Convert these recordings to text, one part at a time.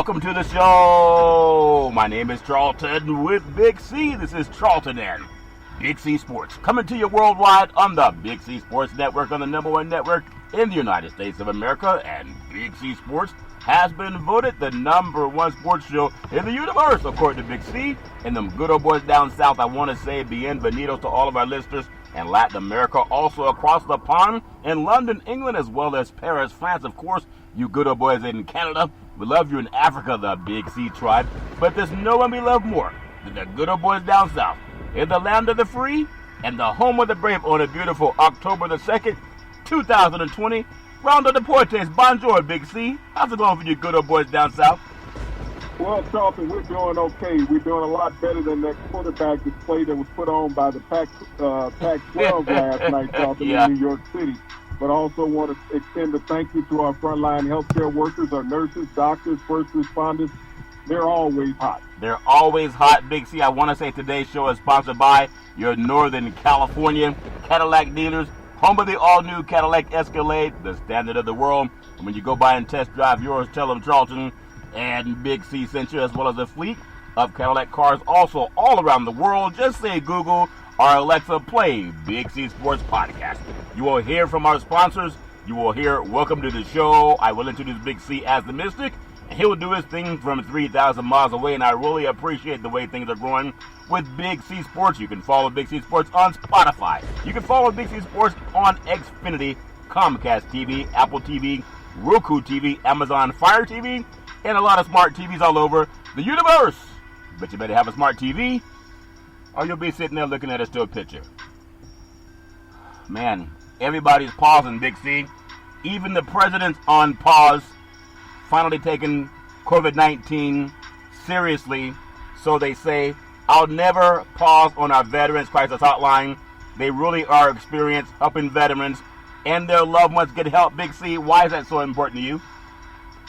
welcome to the show. My name is Charlton with Big C. This is Charlton and Big C Sports, coming to you worldwide on the Big C Sports Network, on the #1 network in the United States of America. And Big C Sports has been voted the #1 sports show in the universe, according to Big C. And them good old boys down south, I want to say bienvenidos to all of our listeners in Latin America, also across the pond in London, England, as well as Paris, France. Of course, you good old boys in Canada. We love you in Africa, the Big C tribe. But there's no one we love more than the good old boys down south, in the land of the free and the home of the brave, on a beautiful October the 2nd, 2020. Round of the Potus. Bonjour, Big C. How's it going for you good old boys down south? Well, Charlton, we're doing okay. We're doing a lot better than that quarterback display that was put on by the Pac-12 last night, Charlton, in New York City. But I also want to extend a thank you to our frontline healthcare workers, our nurses, doctors, first responders. They're always hot. They're always hot, Big C. I want to say today's show is sponsored by your Northern California Cadillac dealers, home of the all-new Cadillac Escalade, the standard of the world. And when you go by and test drive yours, tell them Charlton and Big C sent you, as well as a fleet of Cadillac cars also all around the world. Just say Google or Alexa, play Big C Sports Podcast. You will hear from our sponsors. You will hear welcome to the show. I will introduce Big C as the Mystic, and he will do his thing from 3,000 miles away, and I really appreciate the way things are growing with Big C Sports. You can follow Big C Sports on Spotify. You can follow Big C Sports on Xfinity, Comcast TV, Apple TV, Roku TV, Amazon Fire TV, and a lot of smart TVs all over the universe. But you better have a smart TV, or you'll be sitting there looking at a still picture. Man, everybody's pausing, Big C. Even the president's on pause, finally taking COVID-19 seriously. So they say, I'll never pause on our Veterans Crisis Hotline. They really are experienced, helping veterans and their loved ones get help. Big C, why is that so important to you?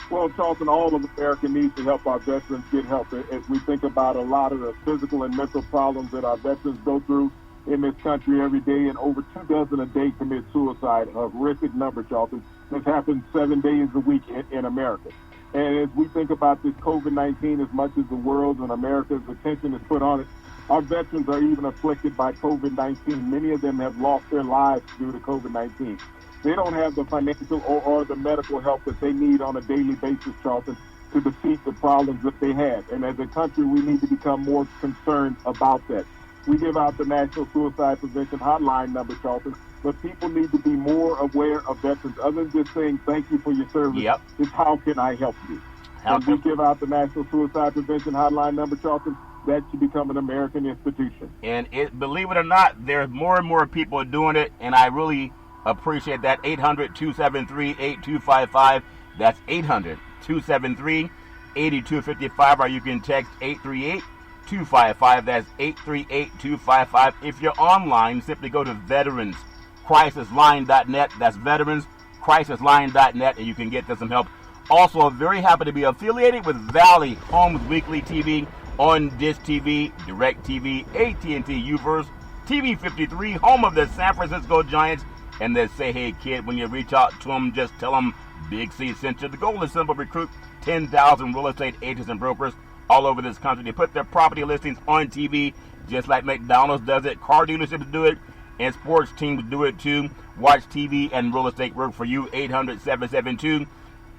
Well, Charlton, all of America needs to help our veterans get help. As we think about a lot of the physical and mental problems that our veterans go through in this country every day, and over 2 dozen a day commit suicide, a horrific number, Charlton. This happens 7 days a week in America. And as we think about this COVID-19, as much as the world and America's attention is put on it, our veterans are even afflicted by COVID-19. Many of them have lost their lives due to COVID-19. They don't have the financial or the medical help that they need on a daily basis, Charlton, to defeat the problems that they have. And as a country, we need to become more concerned about that. We give out the National Suicide Prevention Hotline number, Charlton, but people need to be more aware of veterans. Other than just saying thank you for your service, it's how can I help you? And we give out the National Suicide Prevention Hotline number, Charlton. That should become an American institution. And believe it or not, there's more and more people doing it, and I really appreciate that. 800-273-8255. That's 800-273-8255, or you can text 838-255. That's 838-255. If you're online, simply go to veteranscrisisline.net. That's veteranscrisisline.net, and you can get some help. Also, very happy to be affiliated with Valley Homes Weekly TV on Dish TV, Direct TV, AT&T Uverse, TV 53, home of the San Francisco Giants. And they say, hey, kid, when you reach out to them, just tell them Big C sent you. The goal is simple: recruit 10,000 real estate agents and brokers all over this country. They put their property listings on TV, just like McDonald's does it. Car dealerships do it, and sports teams do it too. Watch TV and real estate work for you. 800-772-8624,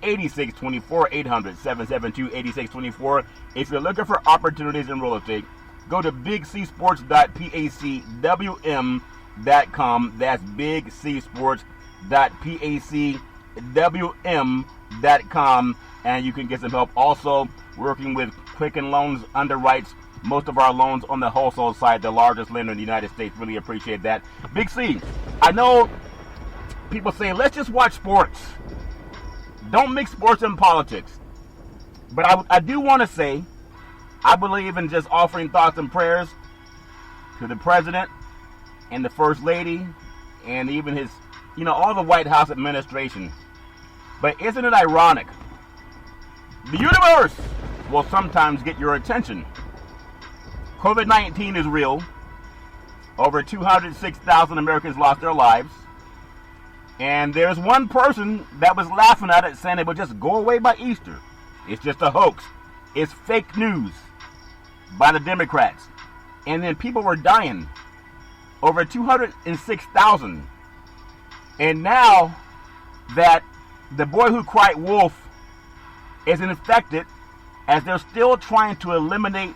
800-772-8624. If you're looking for opportunities in real estate, go to bigcsports.pacwm.com. That's bigcsports.pacwm.com, and you can get some help. Also, working with Quicken Loans underwrites most of our loans on the wholesale side, the largest lender in the United States. Really appreciate that. Big C, I know people say, let's just watch sports. Don't mix sports and politics. But I do want to say, I believe in just offering thoughts and prayers to the president and the First Lady, and even his, all the White House administration. But isn't it ironic? The universe will sometimes get your attention. COVID-19 is real. Over 206,000 Americans lost their lives. And there's one person that was laughing at it, saying it would just go away by Easter. It's just a hoax. It's fake news by the Democrats. And then people were dying. Over 206,000. And now that the boy who cried wolf is infected, as they're still trying to eliminate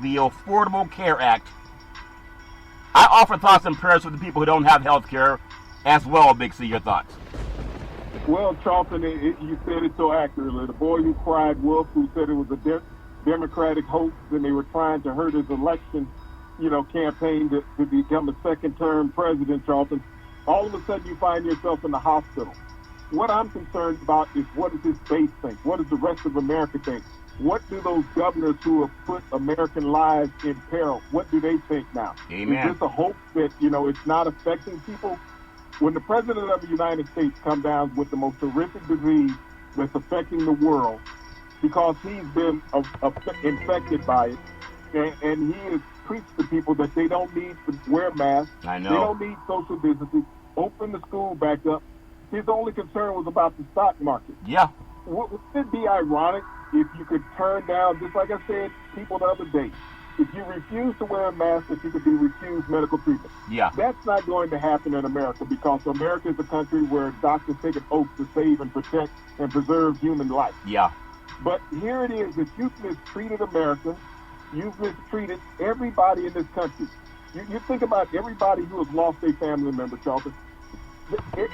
the Affordable Care Act, I offer thoughts and prayers for the people who don't have health care as well. Big C, your thoughts? Well, Charlton, you said it so accurately. The boy who cried wolf, who said it was a Democratic hoax and they were trying to hurt his election, campaign to become a second-term president, Charlton. All of a sudden you find yourself in the hospital. What I'm concerned about is, what does his base think? What does the rest of America think? What do those governors who have put American lives in peril, what do they think now? Amen. Is this a hope that, it's not affecting people? When the president of the United States comes down with the most horrific disease that's affecting the world, because he's been infected by it, and he has preached to people that they don't need to wear masks, I know. They don't need social distancing, open the school back up. His only concern was about the stock market. Yeah. Wouldn't it be ironic if you could turn down, just like I said, people the other day, if you refuse to wear a mask, that you could be refused medical treatment? Yeah. That's not going to happen in America, because America is a country where doctors take an oath to save and protect and preserve human life. Yeah. But here it is that you've mistreated America. You've mistreated everybody in this country. You think about everybody who has lost a family member, Charlton.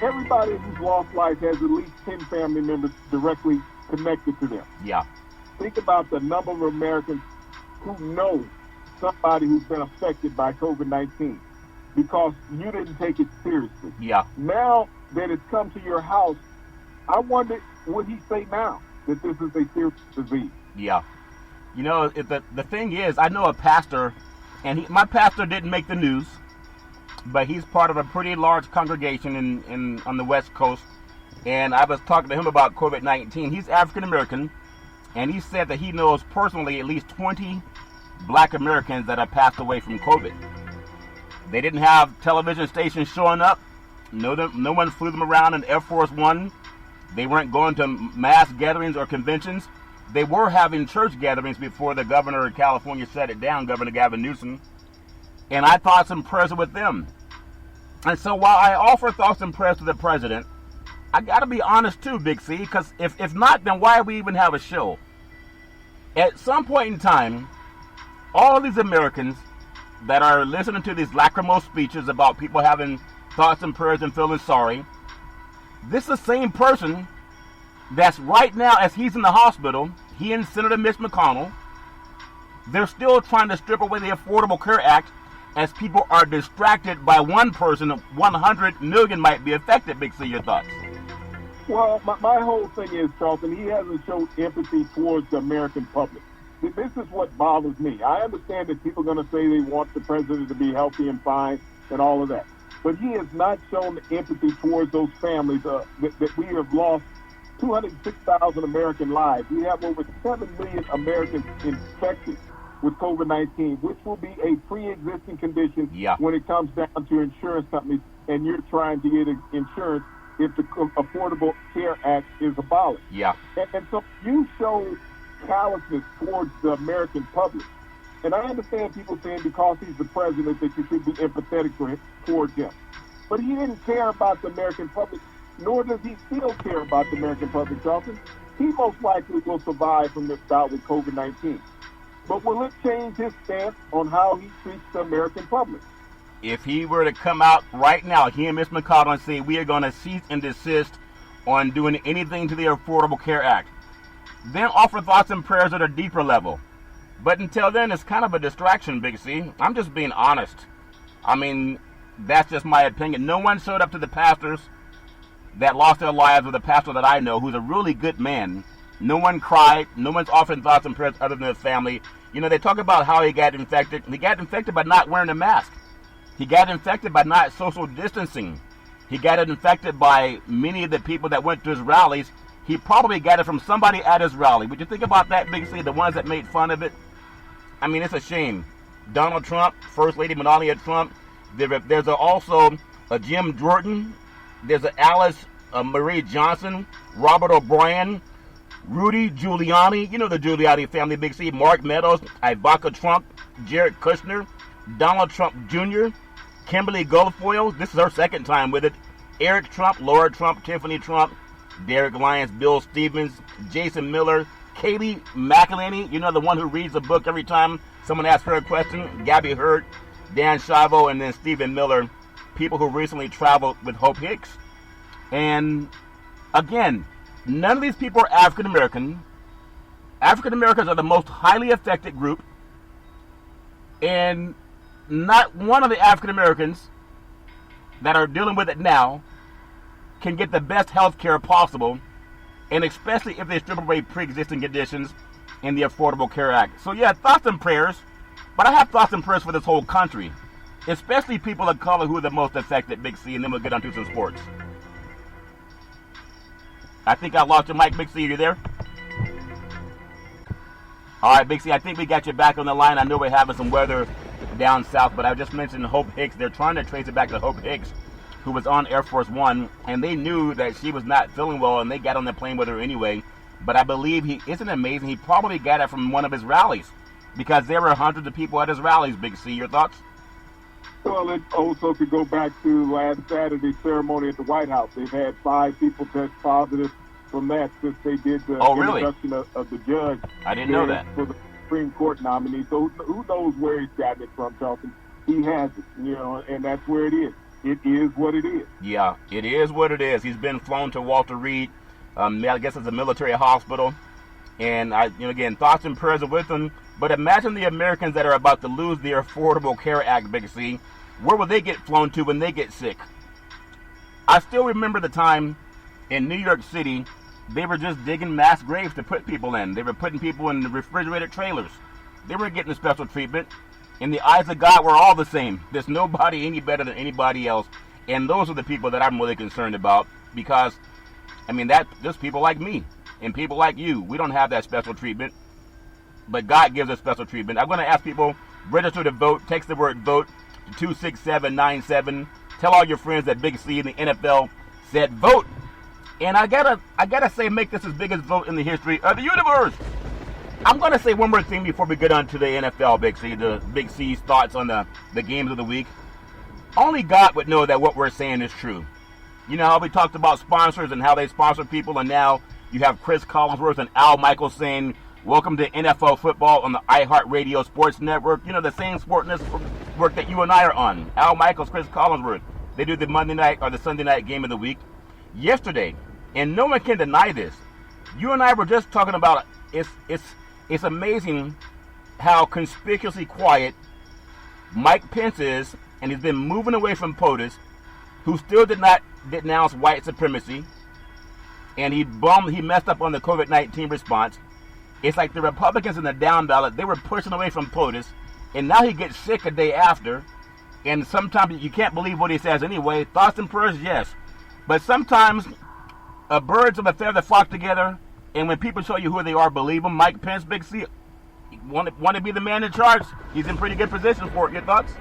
Everybody who's lost life has at least 10 family members directly connected to them. Yeah. Think about the number of Americans who know somebody who's been affected by COVID-19 because you didn't take it seriously. Yeah. Now that it's come to your house, I wonder, would he say now that this is a serious disease? Yeah. The thing is, I know a pastor, and my pastor didn't make the news, but he's part of a pretty large congregation on the West Coast. And I was talking to him about COVID-19. He's African American, and he said that he knows personally at least 20 black Americans that have passed away from COVID. They didn't have television stations showing up. No one flew them around in Air Force One. They weren't going to mass gatherings or conventions. They were having church gatherings before the governor of California shut it down, Governor Gavin Newsom. And I thoughts and prayers with them. And so while I offer thoughts and prayers to the president, I got to be honest too, Big C, because if not, then why we even have a show? At some point in time, all these Americans that are listening to these lacrimose speeches about people having thoughts and prayers and feeling sorry, this is the same person that's right now, as he's in the hospital, he and Senator Mitch McConnell, they're still trying to strip away the Affordable Care Act as people are distracted by one person. 100 million might be affected. Big C, your thoughts? Well, my whole thing is, Charlton, he hasn't shown empathy towards the American public. This is what bothers me. I understand that people are going to say they want the president to be healthy and fine and all of that. But he has not shown empathy towards those families that we have lost 206,000 American lives. We have over 7 million Americans infected with COVID-19, which will be a pre-existing condition when it comes down to insurance companies and you're trying to get insurance if the Affordable Care Act is abolished. Yeah. And so you show callousness towards the American public. And I understand people saying because he's the president that you should be empathetic towards him. But he didn't care about the American public, nor does he still care about the American public, Charlton. He most likely will survive from this bout with COVID-19. But will it change his stance on how he treats the American public? If he were to come out right now, he and Ms. McConnell, and say we are going to cease and desist on doing anything to the Affordable Care Act, then offer thoughts and prayers at a deeper level. But until then, it's kind of a distraction, Big C. I'm just being honest. I mean, that's just my opinion. No one showed up to the pastors that lost their lives, or the pastor that I know who's a really good man. No one cried. No one's offering thoughts and prayers other than his family. They talk about how he got infected. He got infected by not wearing a mask. He got infected by not social distancing. He got infected by many of the people that went to his rallies. He probably got it from somebody at his rally. Would you think about that, Big C, the ones that made fun of it? I mean, it's a shame. Donald Trump, First Lady Melania Trump. There's also a Jim Jordan. There's a Alice Marie Johnson, Robert O'Brien, Rudy Giuliani, you know the Giuliani family, Big C, Mark Meadows, Ivanka Trump, Jared Kushner, Donald Trump Jr., Kimberly Guilfoyle, this is her second time with it, Eric Trump, Laura Trump, Tiffany Trump, Derek Lyons, Bill Stevens, Jason Miller, Kaylee McElhaney, you know the one who reads the book every time someone asks her a question, Gabby Hurt, Dan Shavo, and then Stephen Miller, people who recently traveled with Hope Hicks. And again, none of these people are African American. African Americans are the most highly affected group, and not one of the African Americans that are dealing with it now can get the best health care possible, and especially if they strip away pre-existing conditions in the Affordable Care Act. So yeah, thoughts and prayers, but I have thoughts and prayers for this whole country, especially people of color who are the most affected, Big C, and then we'll get on to some sports. I think I lost your mic, Big C. Are you there? All right, Big C, I think we got you back on the line. I know we're having some weather down south, but I just mentioned Hope Hicks. They're trying to trace it back to Hope Hicks, who was on Air Force One, and they knew that she was not feeling well, and they got on the plane with her anyway. But I believe isn't it amazing? He probably got it from one of his rallies, because there were hundreds of people at his rallies, Big C. Your thoughts? Well, it also could go back to last Saturday's ceremony at the White House. They've had 5 people test positive from that since they did the introduction of the judge. I didn't know that. For the Supreme Court nominee. So who knows where he's gotten it from, Charlton? He has it, and that's where it is. It is what it is. Yeah, it is what it is. He's been flown to Walter Reed, I guess it's a military hospital. And, again, thoughts and prayers are with him. But imagine the Americans that are about to lose the Affordable Care Act, Big C. Where will they get flown to when they get sick? I still remember the time in New York City, they were just digging mass graves to put people in. They were putting people in refrigerated trailers. They were getting special treatment. In the eyes of God, we're all the same. There's nobody any better than anybody else. And those are the people that I'm really concerned about, because, there's people like me and people like you. We don't have that special treatment, but God gives us special treatment. I'm going to ask people, register to vote. Text the word VOTE to 26797. Tell all your friends that Big C in the NFL said vote. And I gotta say, make this as biggest vote in the history of the universe. I'm gonna say one more thing before we get on to the NFL, Big C. The Big C's thoughts on the games of the week. Only God would know that what we're saying is true. You know how we talked about sponsors and how they sponsor people, and now you have Chris Collinsworth and Al Michaels saying, "Welcome to NFL football" on the iHeartRadio Sports Network. You know, the same sport network that you and I are on. Al Michaels, Chris Collinsworth. They do the Monday night or the Sunday night game of the week. Yesterday, and no one can deny this, you and I were just talking about it's amazing how conspicuously quiet Mike Pence is, and he's been moving away from Potus, who still did not denounce white supremacy, and he messed up on the COVID-19 response. It's like the Republicans in the down ballot, they were pushing away from POTUS, and now he gets sick a day after, and sometimes you can't believe what he says anyway. Thoughts and prayers, yes. But sometimes birds of a feather flock together, and when people show you who they are, believe them. Mike Pence, Big C, want to be the man in charge. He's in pretty good position for it. Your thoughts?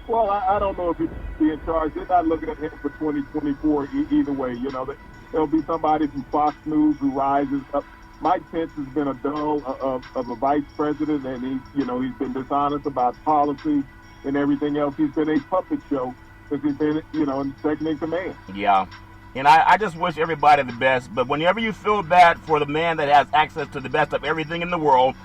Well, I don't know if he'll be in charge. They're not looking at him for 2024 either way. You know, there'll be somebody from Fox News who rises up. Mike Pence has been a dull of a vice president, and he's been dishonest about policy and everything else. He's been a puppet show since he's been, in second in command. Yeah. And I just wish everybody the best. But whenever you feel bad for the man that has access to the best of everything in the world,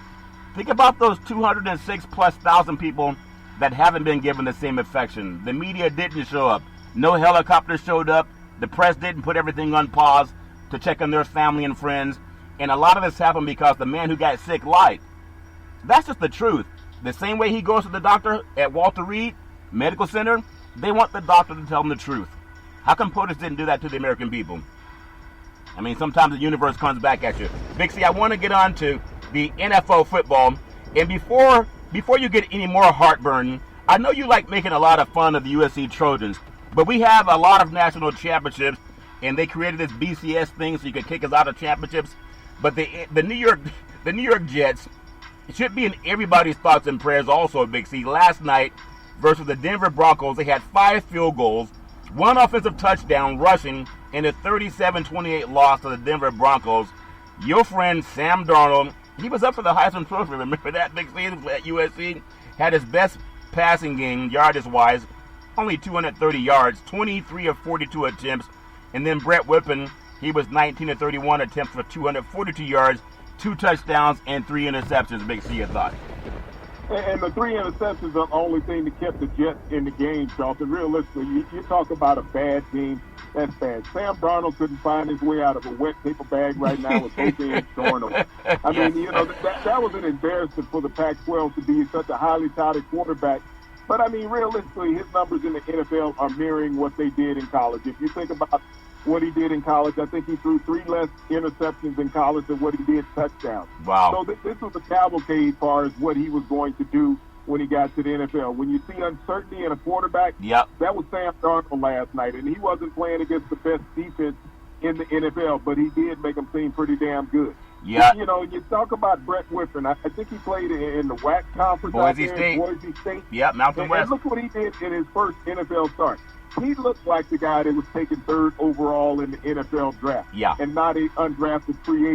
think about those 206,000+ people that haven't been given the same affection. The media didn't show up. No helicopters showed up. The press didn't put everything on pause to check on their family and friends. And a lot of this happened because the man who got sick lied. That's just the truth. The same way he goes to the doctor at Walter Reed Medical Center, they want the doctor to tell them the truth. How come POTUS didn't do that to the American people? I mean, sometimes the universe comes back at you. Big C, I want to get on to the NFL football. And before you get any more heartburn, I know you like making a lot of fun of the USC Trojans, but we have a lot of national championships, and they created this BCS thing so you can kick us out of championships. But the New York Jets should be in everybody's thoughts and prayers also, Big C. Last night versus the Denver Broncos, they had 5 field goals, 1 offensive touchdown rushing, and a 37-28 loss to the Denver Broncos. Your friend Sam Darnold, he was up for the Heisman Trophy. Remember that big season at USC? Had his best passing game, yardage-wise, only 230 yards, 23 of 42 attempts. And then Brett Whippen, he was 19 of 31 attempts for 242 yards, 2 touchdowns, and 3 interceptions. Big C, your thought. And the 3 interceptions are the only thing that kept the Jets in the game, Charlton. Realistically, you talk about a bad game, that's bad. Sam Darnold couldn't find his way out of a wet paper bag right now with both ends torn away. I mean, that was an embarrassment for the Pac-12 to be such a highly touted quarterback. But, I mean, realistically, his numbers in the NFL are mirroring what they did in college. If you think about what he did in college, I think he threw 3 less interceptions in college than what he did touchdowns. Wow. So this was a cavalcade as far as what he was going to do when he got to the NFL. When you see uncertainty in a quarterback, yep, that was Sam Darnold last night. And he wasn't playing against the best defense in the NFL, but he did make him seem pretty damn good. Yeah. You talk about Brett Whippen. I think he played in the WAC conference Boise out there State. in Boise State. Yep, Mountain West. And look what he did in his first NFL start. He looked like the guy that was taken 3rd overall in the NFL draft. Yeah. And not an undrafted free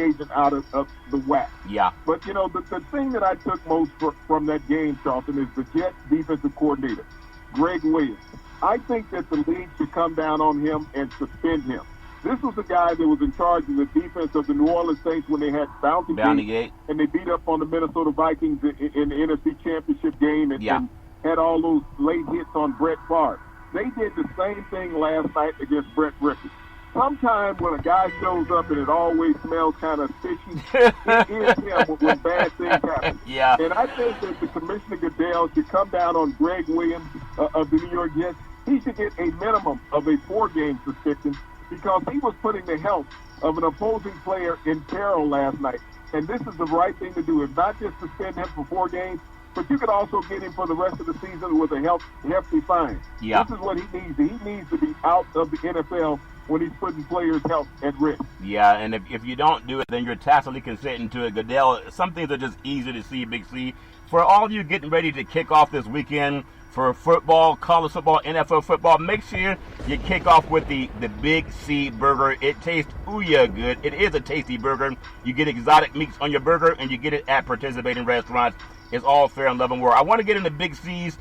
agent out of the WAC. Yeah. But, the thing that I took most from that game, Charlton, is the Jets defensive coordinator, Greg Williams. I think that the league should come down on him and suspend him. This was the guy that was in charge of the defense of the New Orleans Saints when they had Bounty Gate, and they beat up on the Minnesota Vikings in the NFC Championship game and had all those late hits on Brett Favre. They did the same thing last night against Brett Rippon. Sometimes when a guy shows up and it always smells kind of fishy, it is him when bad things happen. Yeah. And I think that the Commissioner Goodell should come down on Greg Williams of the New York Jets. He should get a minimum of a 4-game suspension because he was putting the health of an opposing player in peril last night. And this is the right thing to do, is not just suspend him for 4 games, but you could also get him for the rest of the season with a hefty fine. Yeah. This is what he needs. He needs to be out of the NFL when he's putting players' health at risk. Yeah, and if you don't do it, then you're tacitly consenting to it. Goodell, some things are just easy to see, Big C. For all of you getting ready to kick off this weekend for football, college football, NFL football, make sure you kick off with the Big C burger. It tastes ooh-yeah good. It is a tasty burger. You get exotic meats on your burger, and you get it at participating restaurants. It's all fair and love and war. I want to get into Big C's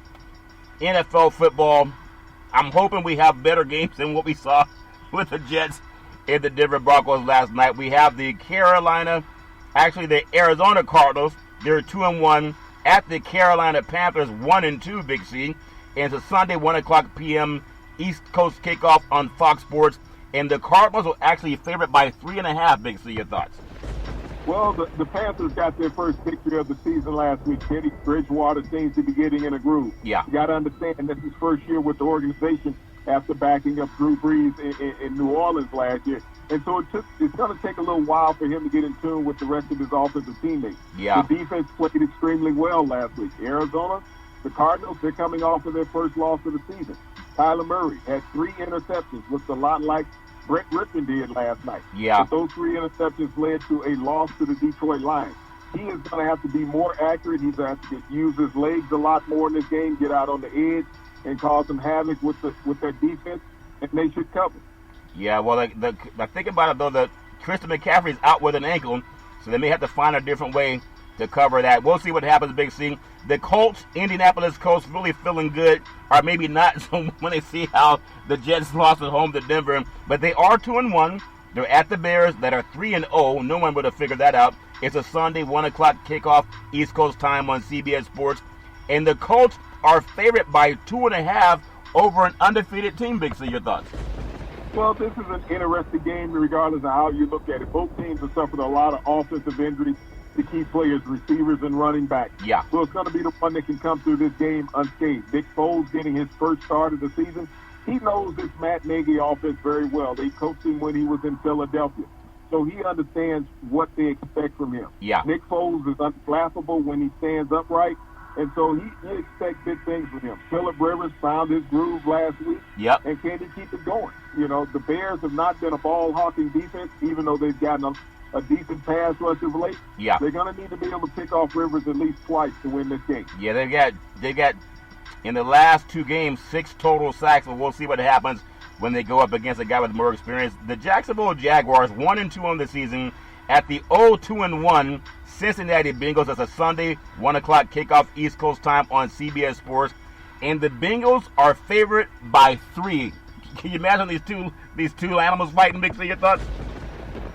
NFL football. I'm hoping we have better games than what we saw with the Jets and the Denver Broncos last night. We have the Arizona Cardinals. They're 2-1 at the Carolina Panthers, 1-2, Big C. And it's a Sunday, 1 o'clock p.m. East Coast kickoff on Fox Sports. And the Cardinals are actually favored by 3.5, Big C. Your thoughts? Well, the Panthers got their first victory of the season last week. Teddy Bridgewater seems to be getting in a groove. Yeah. You got to understand this is his first year with the organization after backing up Drew Brees in New Orleans last year. And so it's going to take a little while for him to get in tune with the rest of his offensive teammates. Yeah. The defense played extremely well last week. Arizona, the Cardinals, they're coming off of their first loss of the season. Kyler Murray had 3 interceptions, looks a lot like Brett Rippon did last night. Yeah. But those 3 interceptions led to a loss to the Detroit Lions. He is going to have to be more accurate. He's going to have to use his legs a lot more in this game, get out on the edge, and cause some havoc with their defense, and they should cover. Yeah, well, I think about it, though, that Christian McCaffrey's out with an ankle, so they may have to find a different way to cover that. We'll see what happens, Big C. The Colts, Indianapolis Colts, really feeling good, or maybe not so when they see how the Jets lost at home to Denver. But they are 2-1. They're at the Bears that are 3-0. No one would have figured that out. It's a Sunday, 1 o'clock kickoff, East Coast time on CBS Sports. And the Colts are favored by 2.5 over an undefeated team, Big C. Your thoughts? Well, this is an interesting game regardless of how you look at it. Both teams have suffered a lot of offensive injuries to key players, receivers, and running backs. Yeah. So it's going to be the one that can come through this game unscathed. Nick Foles getting his first start of the season. He knows this Matt Nagy offense very well. They coached him when he was in Philadelphia. So he understands what they expect from him. Yeah. Nick Foles is unflappable when he stands upright. And so he expects big things from him. Phillip Rivers found his groove last week. Yep. And can he keep it going? The Bears have not been a ball-hawking defense, even though they've gotten a decent pass rush of late. Yeah. They're going to need to be able to pick off Rivers at least twice to win this game. Yeah, they got in the last 2 games 6 total sacks, but we'll see what happens when they go up against a guy with more experience. The Jacksonville Jaguars 1-2 on the season at the 0-2-1 Cincinnati Bengals. That's a Sunday 1 o'clock kickoff East Coast time on CBS Sports, and the Bengals are favorite by 3. Can you imagine these two animals fighting? Big C, your thoughts?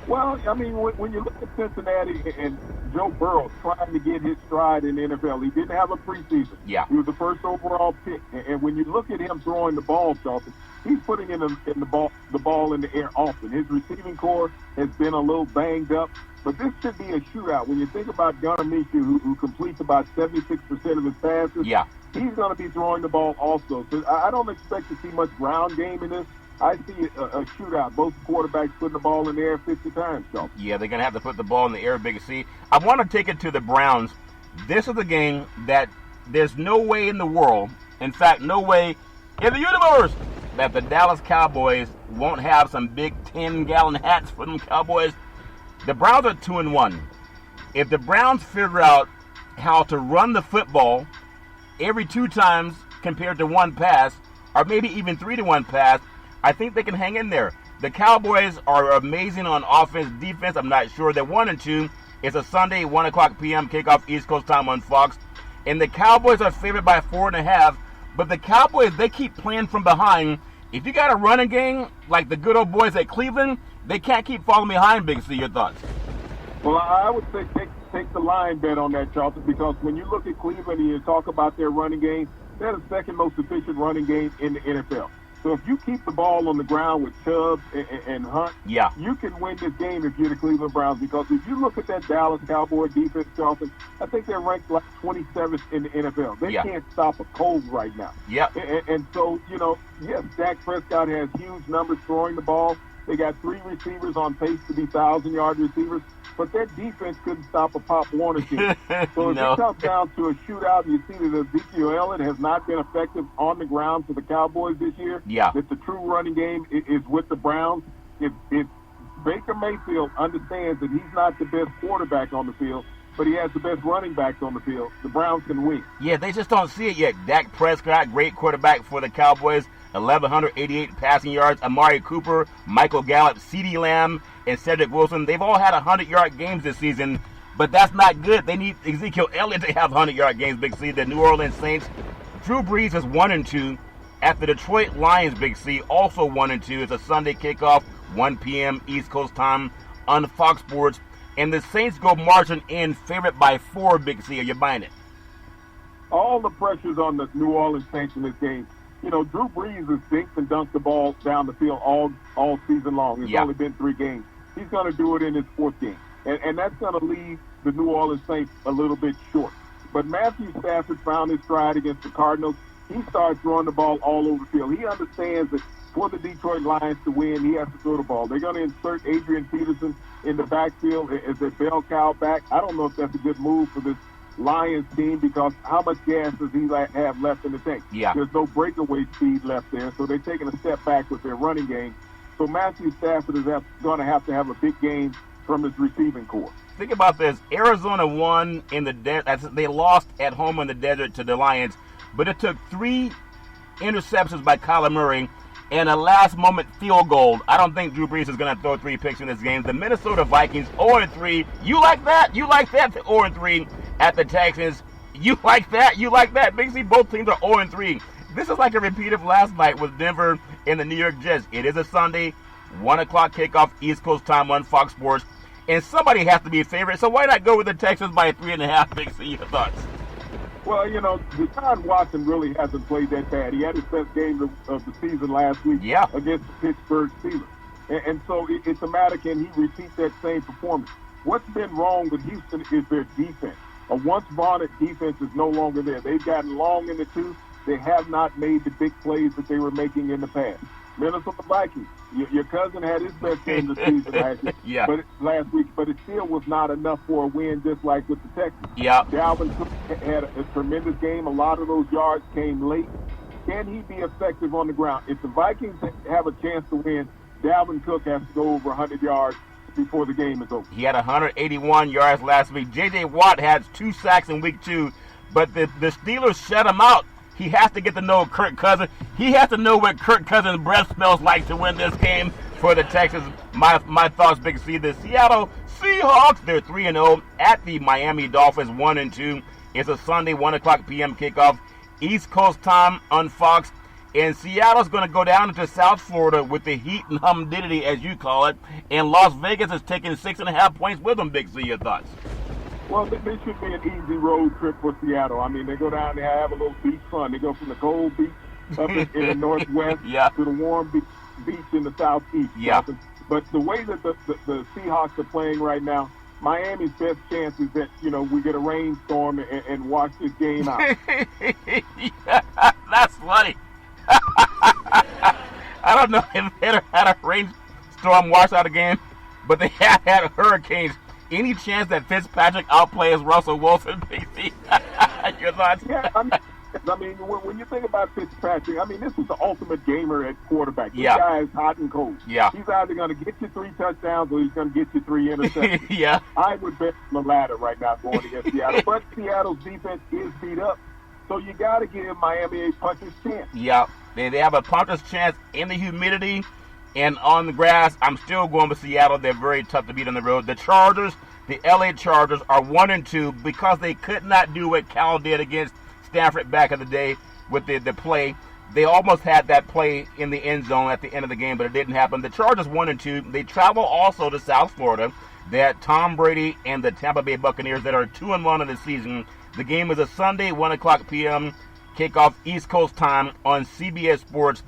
Well, I mean, when you look at Cincinnati and Joe Burrow trying to get his stride in the NFL, he didn't have a preseason. Yeah. He was the first overall pick. And when you look at him throwing the ball, Charlton, he's putting the ball in the air often. His receiving core has been a little banged up. But this should be a shootout. When you think about Gunnar Minshew, who completes about 76% of his passes, yeah, he's going to be throwing the ball also. So I don't expect to see much ground game in this. I see a shootout. Both quarterbacks putting the ball in the air 50 times, so. Yeah, they're going to have to put the ball in the air, Big C. I want to take it to the Browns. This is a game that there's no way in the world, in fact, no way in the universe, that the Dallas Cowboys won't have some big 10-gallon hats for them Cowboys. The Browns are 2-1. If the Browns figure out how to run the football every 2 times compared to 1 pass, or maybe even 3-1 pass, I think they can hang in there. The Cowboys are amazing on offense, defense. I'm not sure. They're 1-2. It's a Sunday, 1 o'clock p.m. kickoff East Coast time on Fox. And the Cowboys are favored by 4.5. But the Cowboys, they keep playing from behind. If you got a running game like the good old boys at Cleveland, they can't keep falling behind, Big C. Your thoughts? Well, I would say take the line bet on that, Charlton, because when you look at Cleveland and you talk about their running game, they're the second most efficient running game in the NFL. So if you keep the ball on the ground with Chubb and Hunt, yeah, you can win this game if you're the Cleveland Browns. Because if you look at that Dallas Cowboy defense, Charlton, I think they're ranked like 27th in the NFL. They can't stop a cold right now. Yeah. And so, yes, Dak Prescott has huge numbers throwing the ball. They got 3 receivers on pace to be 1,000-yard receivers. But their defense couldn't stop a Pop Warner team. So if it comes down to a shootout, and you see that Ezekiel Elliott has not been effective on the ground for the Cowboys this year, that the true running game is with the Browns. If Baker Mayfield understands that he's not the best quarterback on the field, but he has the best running backs on the field, the Browns can win. Yeah, they just don't see it yet. Dak Prescott, great quarterback for the Cowboys, 1,188 passing yards. Amari Cooper, Michael Gallup, CeeDee Lamb, and Cedric Wilson, they've all had 100-yard games this season, but that's not good. They need Ezekiel Elliott to have 100-yard games, Big C. The New Orleans Saints, Drew Brees is 1-2. At the Detroit Lions, Big C, also 1-2. It's a Sunday kickoff, 1 p.m. East Coast time on Fox Sports. And the Saints go marching in, favorite by 4, Big C. Are you buying it? All the pressure's on the New Orleans Saints in this game. Drew Brees has dinked and dunked the ball down the field all season long. It's only been 3 games. He's going to do it in his 4th game. And that's going to leave the New Orleans Saints a little bit short. But Matthew Stafford found his stride against the Cardinals. He started throwing the ball all over the field. He understands that for the Detroit Lions to win, he has to throw the ball. They're going to insert Adrian Peterson in the backfield as a bell cow back. I don't know if that's a good move for this Lions team because how much gas does he have left in the tank? Yeah. There's no breakaway speed left there, so they're taking a step back with their running game. So Matthew Stafford is going to have a big game from his receiving core. Think about this. Arizona won in the desert. They lost at home in the desert to the Lions, but it took 3 interceptions by Kyler Murray and a last-moment field goal. I don't think Drew Brees is going to throw 3 picks in this game. The Minnesota Vikings, 0-3. You like that? You like that? 0-3 at the Texans. You like that? You like that? Big C, both teams are 0-3. This is like a repeat of last night with Denver and the New York Jets. It is a Sunday, 1 o'clock kickoff East Coast time on Fox Sports. And somebody has to be a favorite, so why not go with the Texans by 3.5? Big C, your thoughts? Well, Deshaun Watson really hasn't played that bad. He had his best game of the season last week against the Pittsburgh Steelers. And so it's a matter, can he repeat that same performance? What's been wrong with Houston is their defense. A once-vaunted defense is no longer there. They've gotten long in the tooth. They have not made the big plays that they were making in the past. Minnesota Vikings, your cousin had his best game of the season last week, but it still was not enough for a win, just like with the Texans. Dalvin Cook had a tremendous game. A lot of those yards came late. Can he be effective on the ground? If the Vikings have a chance to win, Dalvin Cook has to go over 100 yards before the game is over. He had 181 yards last week. J.J. Watt had 2 sacks in week 2, but the Steelers shut him out He has to get to know Kirk Cousins. He has to know what Kirk Cousins' breath smells like to win this game for the Texans. My thoughts, Big C. The Seattle Seahawks, they're 3-0 at the Miami Dolphins, 1-2. It's a Sunday 1 p.m. kickoff, East Coast time on Fox. And Seattle's going to go down into South Florida with the heat and humidity, as you call it. And Las Vegas is taking 6.5 points with them, Big C. Your thoughts? Well, this should be an easy road trip for Seattle. I mean, they go down there, have a little beach fun. They go from the cold beach up in the northwest to the warm beach in the southeast. Yeah. But the way that the Seahawks are playing right now, Miami's best chance is that, we get a rainstorm and watch this game out. Yeah, that's funny. I don't know if they had a rainstorm wash out a game, but they have had hurricanes. Any chance that Fitzpatrick outplays Russell Wilson, PC? Your thoughts? Yeah, I mean, when you think about Fitzpatrick, this is the ultimate gamer at quarterback. This guy is hot and cold. Yeah. He's either going to get you 3 touchdowns or he's going to get you 3 interceptions. Yeah. I would bet on the latter right now going against Seattle. But Seattle's defense is beat up, so you got to give Miami a puncher's chance. Yeah. They have a puncher's chance in the humidity and on the grass. I'm still going with Seattle. They're very tough to beat on the road. The Chargers, the LA Chargers, are 1-2 because they could not do what Cal did against Stanford back in the day with the play. They almost had that play in the end zone at the end of the game, but it didn't happen. The Chargers 1-2. They travel also to South Florida. They had Tom Brady and the Tampa Bay Buccaneers that are 2-1 in the season. The game is a Sunday, 1 p.m. kickoff East Coast time on CBS Sports.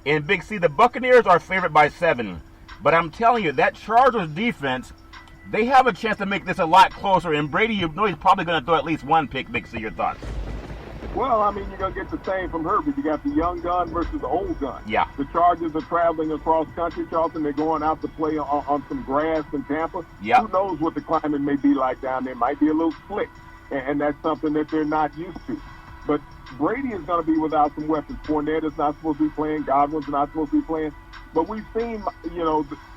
And Big C, the Buccaneers are favored by 7. But I'm telling you, that Chargers defense, they have a chance to make this a lot closer. And Brady, he's probably going to throw at least 1 pick. Big C, your thoughts? Well, you're going to get the same from Herbert. You got the young gun versus the old gun. Yeah. The Chargers are traveling across country, Charlton. They're going out to play on some grass in Tampa. Yeah. Who knows what the climate may be like down there? It might be a little slick, and that's something that they're not used to. But Brady is going to be without some weapons. Fournette is not supposed to be playing. Godwin's not supposed to be playing. But we've seen,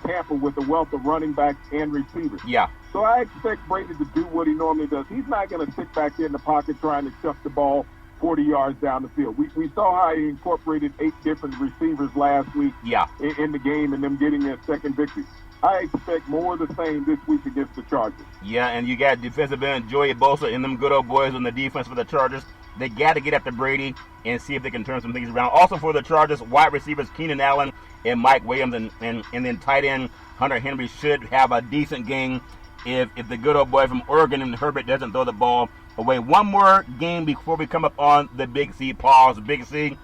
Tampa with a wealth of running backs and receivers. Yeah. So I expect Brady to do what he normally does. He's not going to sit back there in the pocket trying to chuck the ball 40 yards down the field. We saw how he incorporated 8 different receivers last week in the game and them getting their second victory. I expect more of the same this week against the Chargers. Yeah, and you got defensive end Joey Bosa and them good old boys on the defense for the Chargers. They got to get after Brady and see if they can turn some things around. Also for the Chargers, wide receivers Keenan Allen and Mike Williams, and then tight end Hunter Henry should have a decent game if the good old boy from Oregon and Herbert doesn't throw the ball away. One more game before we come up on the Big C pause. Big C,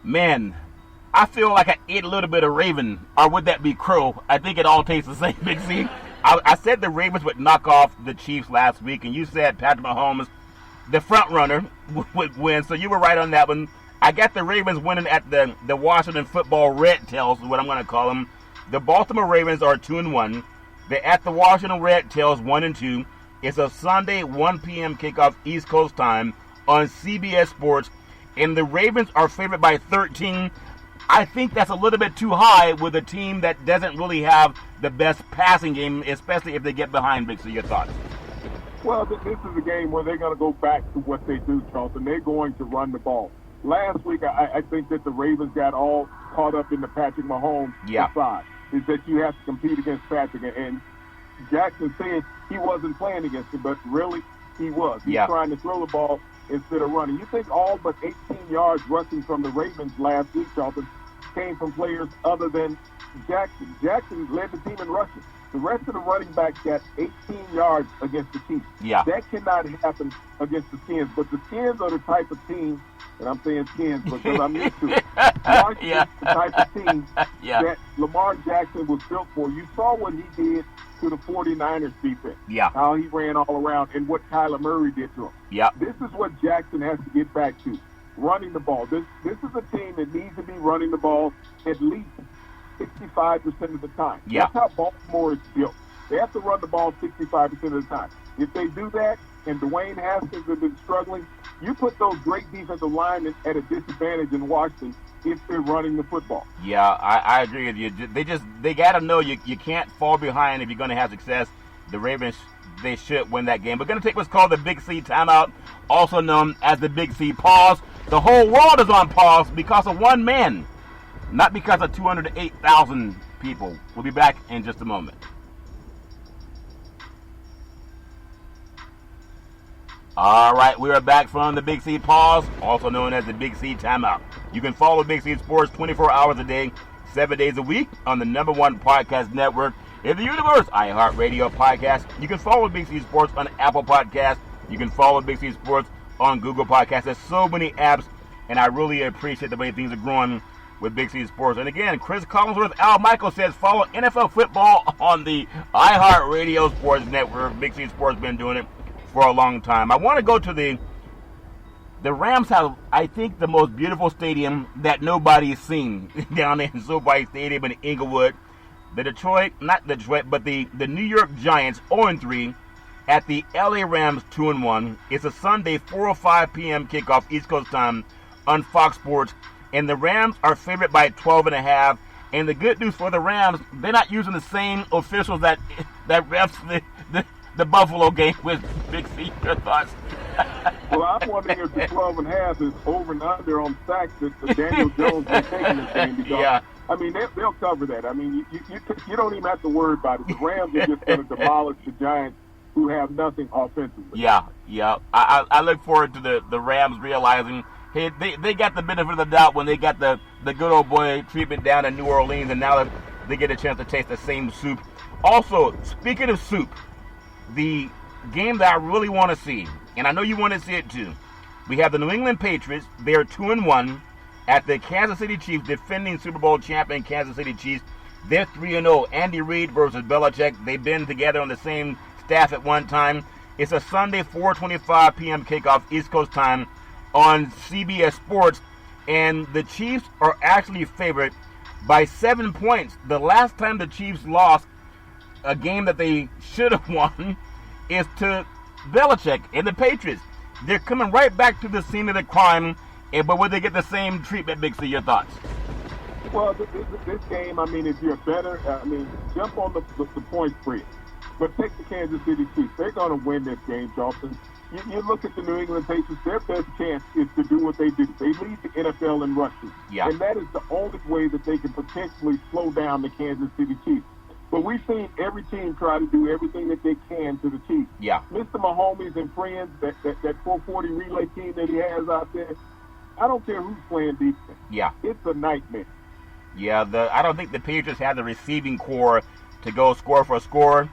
man, I feel like I ate a little bit of Raven, or would that be Crow? I think it all tastes the same, Big C. I said the Ravens would knock off the Chiefs last week, and you said Patrick Mahomes, the front runner, would win, so you were right on that one. I got the Ravens winning at the Washington Football Red Tails, is what I'm going to call them. The Baltimore Ravens are 2-1. They're at the Washington Red Tails, 1-2. It's a Sunday, 1 p.m. kickoff East Coast time on CBS Sports, and the Ravens are favored by 13. I think that's a little bit too high with a team that doesn't really have the best passing game, especially if they get behind. Big C, your thoughts? Well, this is a game where they're going to go back to what they do, Charlton. They're going to run the ball. Last week, I think that the Ravens got all caught up in the Patrick Mahomes side. Is that you have to compete against Patrick. And Jackson said he wasn't playing against him, but really he was. He's trying to throw the ball instead of running. You think all but 18 yards rushing from the Ravens last week, Charlton, came from players other than Jackson. Jackson led the team in rushing. The rest of the running backs got 18 yards against the Chiefs. Yeah. That cannot happen against the Skins. But the Skins are the type of team, and I'm saying Skins because I'm used to it. Washington's the type of team that Lamar Jackson was built for. You saw what he did to the 49ers defense. Yeah. How he ran all around and what Kyler Murray did to him. Yeah. This is what Jackson has to get back to. Running the ball. This is a team that needs to be running the ball at least 65% of the time. Yeah. That's how Baltimore is built. They have to run the ball 65% of the time. If they do that, and Dwayne Haskins has been struggling, you put those great defensive linemen at a disadvantage in Washington if they're running the football. Yeah, I agree with you. They got to know you can't fall behind if you're going to have success. The Ravens, they should win that game. We're going to take what's called the Big C timeout, also known as the Big C pause. The whole world is on pause because of one man, not because of 208,000 people. We'll be back in just a moment. All right, we are back from the Big C Pause, also known as the Big C Timeout. You can follow Big C Sports 24 hours a day, 7 days a week on the #1 podcast network in the universe, iHeartRadio Podcast. You can follow Big C Sports on Apple Podcasts. You can follow Big C Sports on Google Podcasts. There's so many apps, and I really appreciate the way things are growing with Big C Sports. And again, Chris Collinsworth, Al Michael says follow NFL football on the iHeartRadio Sports Network. Big C Sports has been doing it for a long time. I want to go to the Rams have, I think, the most beautiful stadium that nobody's seen down there in SoFi Stadium in Inglewood. But the New York Giants 0-3 at the LA Rams 2-1. It's a Sunday 4:05 p.m. kickoff East Coast time on Fox Sports, and the Rams are favored by 12.5. And the good news for the Rams, they're not using the same officials that refs the Buffalo game with. Big C, your thoughts? Well, I'm wondering if the 12.5 is over and under on sacks that Daniel Jones is taking this game. Because, yeah. I mean, they'll cover that. I mean, you don't even have to worry about it. The Rams are just going to demolish the Giants, who have nothing offensively. Yeah. I look forward to the Rams realizing, hey, they got the benefit of the doubt when they got the good old boy treatment down in New Orleans, and now they get a chance to taste the same soup. Also, speaking of soup, the game that I really want to see, and I know you want to see it too, we have the New England Patriots. They're 2-1 at the Kansas City Chiefs, defending Super Bowl champion Kansas City Chiefs. They're 3-0. Andy Reid versus Belichick. They've been together on the same staff at one time. It's a Sunday 4:25 p.m. kickoff East Coast time on CBS Sports, and the Chiefs are actually favored by 7 points. The last time the Chiefs lost a game that they should have won is to Belichick and the Patriots. They're coming right back to the scene of the crime, but will they get the same treatment, Big C? Your thoughts? Well, this game, I mean, if you're better, jump on the point spread. But take the Kansas City Chiefs. They're going to win this game, Charleston. You look at the New England Patriots, their best chance is to do what they do. They lead the NFL in rushes. Yeah. And that is the only way that they can potentially slow down the Kansas City Chiefs. But we've seen every team try to do everything that they can to the Chiefs. Yeah. Mr. Mahomes and friends, that 440 relay team that he has out there, I don't care who's playing defense. Yeah. It's a nightmare. Yeah, I don't think the Patriots have the receiving core to go score for score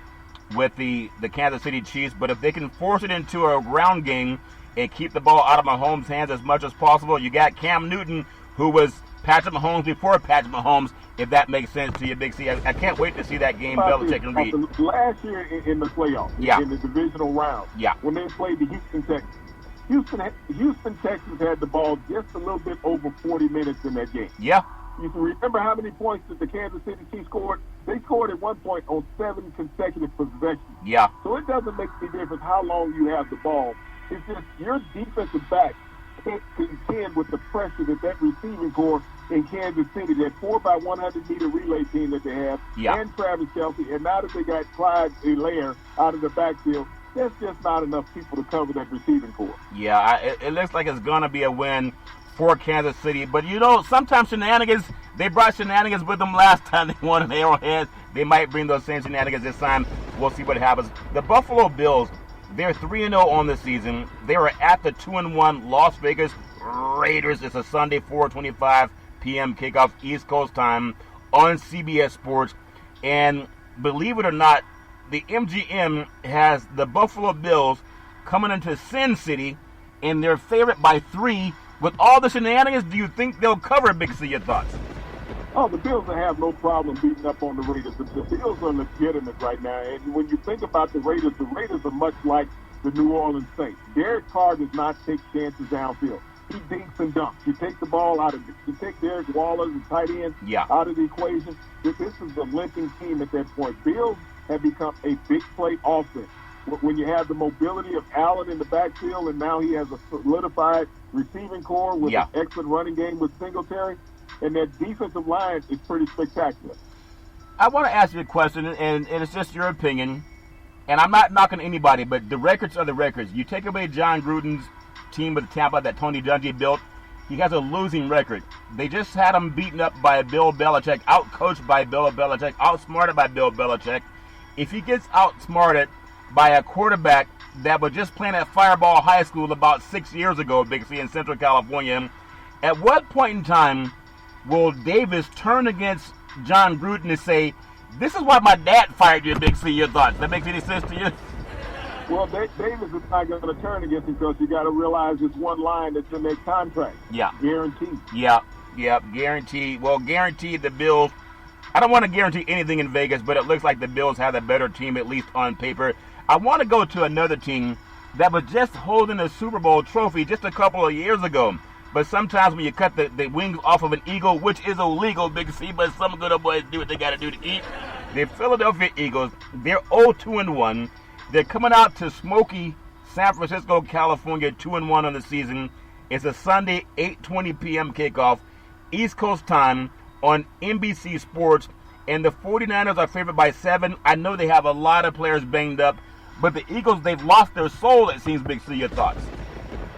with the Kansas City Chiefs, but if they can force it into a ground game and keep the ball out of Mahomes' hands as much as possible, you got Cam Newton, who was Patrick Mahomes before Patrick Mahomes, if that makes sense to you, Big C. I can't wait to see that game, Belichick and Reid. Last year in the playoffs, in the divisional round, when they played the Houston Texans, Houston Texans had the ball just a little bit over 40 minutes in that game. Yeah. You can remember how many points that the Kansas City Chiefs scored? They scored at one point on 7 consecutive possessions. Yeah. So it doesn't make any difference how long you have the ball. It's just your defensive back can't contend with the pressure that receiving core in Kansas City, that 4x100-meter relay team that they have, and Travis Kelce, and now that they got Clyde Elaire out of the backfield, there's just not enough people to cover that receiving core. Yeah, it looks like it's going to be a win for Kansas City. But, sometimes they brought shenanigans with them last time they won in Arrowhead. They might bring those same shenanigans this time. We'll see what happens. The Buffalo Bills, they're 3-0 on the season. They are at the 2-1 Las Vegas Raiders. It's a Sunday 4:25 p.m. kickoff East Coast time on CBS Sports. And believe it or not, the MGM has the Buffalo Bills coming into Sin City, and they're favored by 3. With all the shenanigans, do you think they'll cover, Big C? Your thoughts? Oh, the Bills will have no problem beating up on the Raiders. The Bills are legitimate right now. And when you think about the Raiders are much like the New Orleans Saints. Derek Carr does not take chances downfield. He dinks and dunks. You take the ball out of it. You take Derek Waller, the tight end, out of the equation. This is a limping team at that point. Bills have become a big play offense. When you have the mobility of Allen in the backfield, and now he has a solidified receiving core with an excellent running game with Singletary, and that defensive line is pretty spectacular. I want to ask you a question, and it's just your opinion, and I'm not knocking anybody, but the records are the records. You take away John Gruden's team with Tampa that Tony Dungy built, He has a losing record. They just had him beaten up by Bill Belichick, outcoached by Bill Belichick, outsmarted by Bill Belichick. If he gets outsmarted by a quarterback that was just playing at Fireball High School about 6 years ago, Big C, in Central California, at what point in time will Davis turn against John Gruden and say, this is why my dad fired you, Big C? Your thoughts? That makes any sense to you? Well, Davis is not going to turn against him because you got to realize it's one line that's in their contract. Yeah. Guaranteed. Yeah, guaranteed. Well, guaranteed the Bills. I don't want to guarantee anything in Vegas, but it looks like the Bills have a better team, at least on paper. I want to go to another team that was just holding a Super Bowl trophy just a couple of years ago. But sometimes when you cut the wings off of an eagle, which is illegal, Big C, but some good old boys do what they got to do to eat. The Philadelphia Eagles, they're 0-2-1. They're coming out to smoky San Francisco, California, 2-1 on the season. It's a Sunday, 8:20 p.m. kickoff, East Coast time on NBC Sports. And the 49ers are favored by 7. I know they have a lot of players banged up, but the Eagles, they've lost their soul, it seems, Big C. Your thoughts?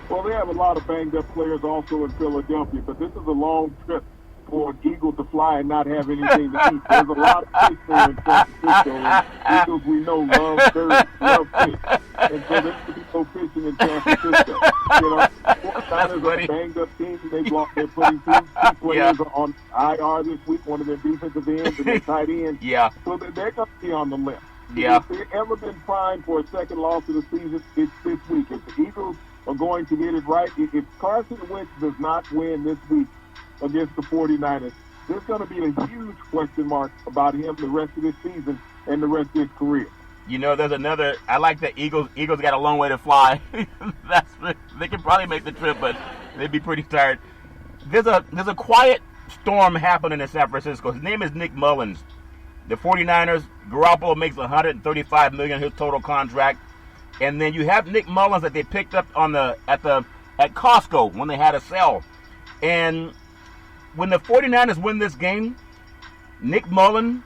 Well, they have a lot of banged-up players also in Philadelphia, but this is a long trip for an eagle to fly and not have anything to eat. There's a lot of fish there in San Francisco, and Eagles, we know, love birds, love fish. And so there's to be no fishing in San Francisco. You know, 49ers are a banged-up team. They're putting two players on IR this week, one of their defensive ends and their tight ends. Yeah. So they're going to be on the limb. Yeah. If they've ever been primed for a second loss of the season, it's this week. If the Eagles are going to get it right, if Carson Wentz does not win this week against the 49ers, there's going to be a huge question mark about him the rest of this season and the rest of his career. You know, there's another. I like the Eagles. Eagles got a long way to fly. They can probably make the trip, but they'd be pretty tired. There's a quiet storm happening in San Francisco. His name is Nick Mullins. The 49ers, Garoppolo makes $135 million his total contract, and then you have Nick Mullins that they picked up at Costco when they had a sale. And when the 49ers win this game, Nick Mullins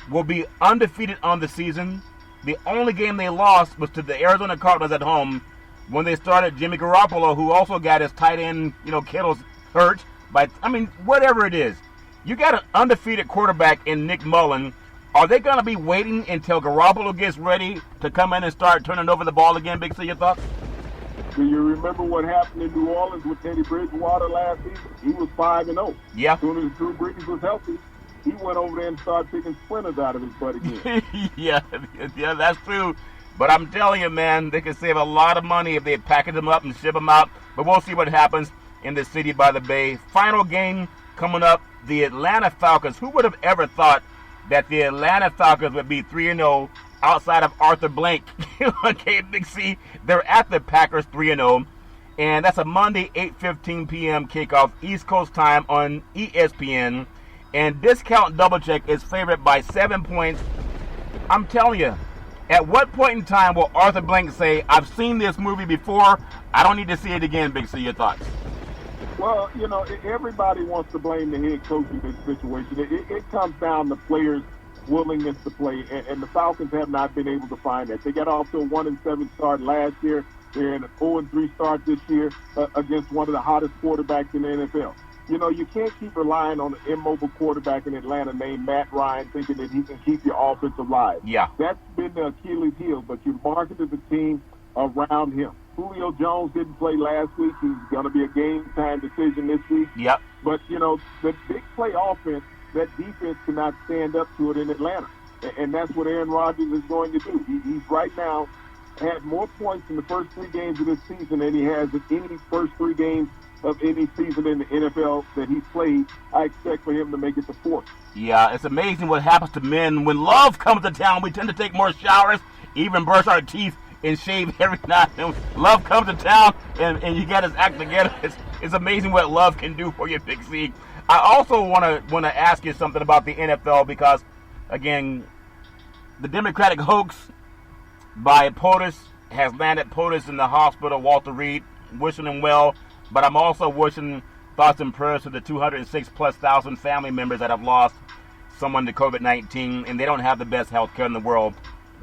will be undefeated on the season. The only game they lost was to the Arizona Cardinals at home when they started Jimmy Garoppolo, who also got his tight end, Kittle's hurt. Whatever it is. You got an undefeated quarterback in Nick Mullins. Are they going to be waiting until Garoppolo gets ready to come in and start turning over the ball again, Big C? Your thoughts? Do you remember what happened in New Orleans with Teddy Bridgewater last season? He was 5-0. Yeah. As soon as Drew Brees was healthy, he went over there and started picking splinters out of his butt again. yeah, that's true. But I'm telling you, man, they could save a lot of money if they package them up and ship them out. But we'll see what happens in the city by the bay. Final game coming up, the Atlanta Falcons. Who would have ever thought that the Atlanta Falcons would be 3-0 outside of Arthur Blank? Okay, Big C, they're at the Packers 3-0. And that's a Monday, 8:15 p.m. kickoff, East Coast time on ESPN. And Discount Double Check is favored by 7 points. I'm telling you, at what point in time will Arthur Blank say, I've seen this movie before, I don't need to see it again, Big C? Your thoughts? Well, everybody wants to blame the head coach in this situation. It comes down to players' willingness to play, and the Falcons have not been able to find that. They got off to a 1-7 start last year. They're in a 0-3 start this year against one of the hottest quarterbacks in the NFL. You can't keep relying on an immobile quarterback in Atlanta named Matt Ryan thinking that he can keep your offense alive. Yeah. That's been the Achilles heel, but you marketed the team around him. Julio Jones didn't play last week. He's going to be a game-time decision this week. Yep. But, the big play offense, that defense cannot stand up to it in Atlanta. And that's what Aaron Rodgers is going to do. He's right now had more points in the first 3 games of this season than he has in any first 3 games of any season in the NFL that he's played. I expect for him to make it to 4th. Yeah, it's amazing what happens to men. When love comes to town, we tend to take more showers, even brush our teeth, and shave every night. And love comes to town, and you got his act together. It's amazing what love can do for you, Big C. I also want to ask you something about the NFL because, again, the Democratic hoax by Potus has landed Potus in the hospital. Walter Reed, wishing him well, but I'm also wishing thoughts and prayers to the 206,000+ family members that have lost someone to COVID-19, and they don't have the best health care in the world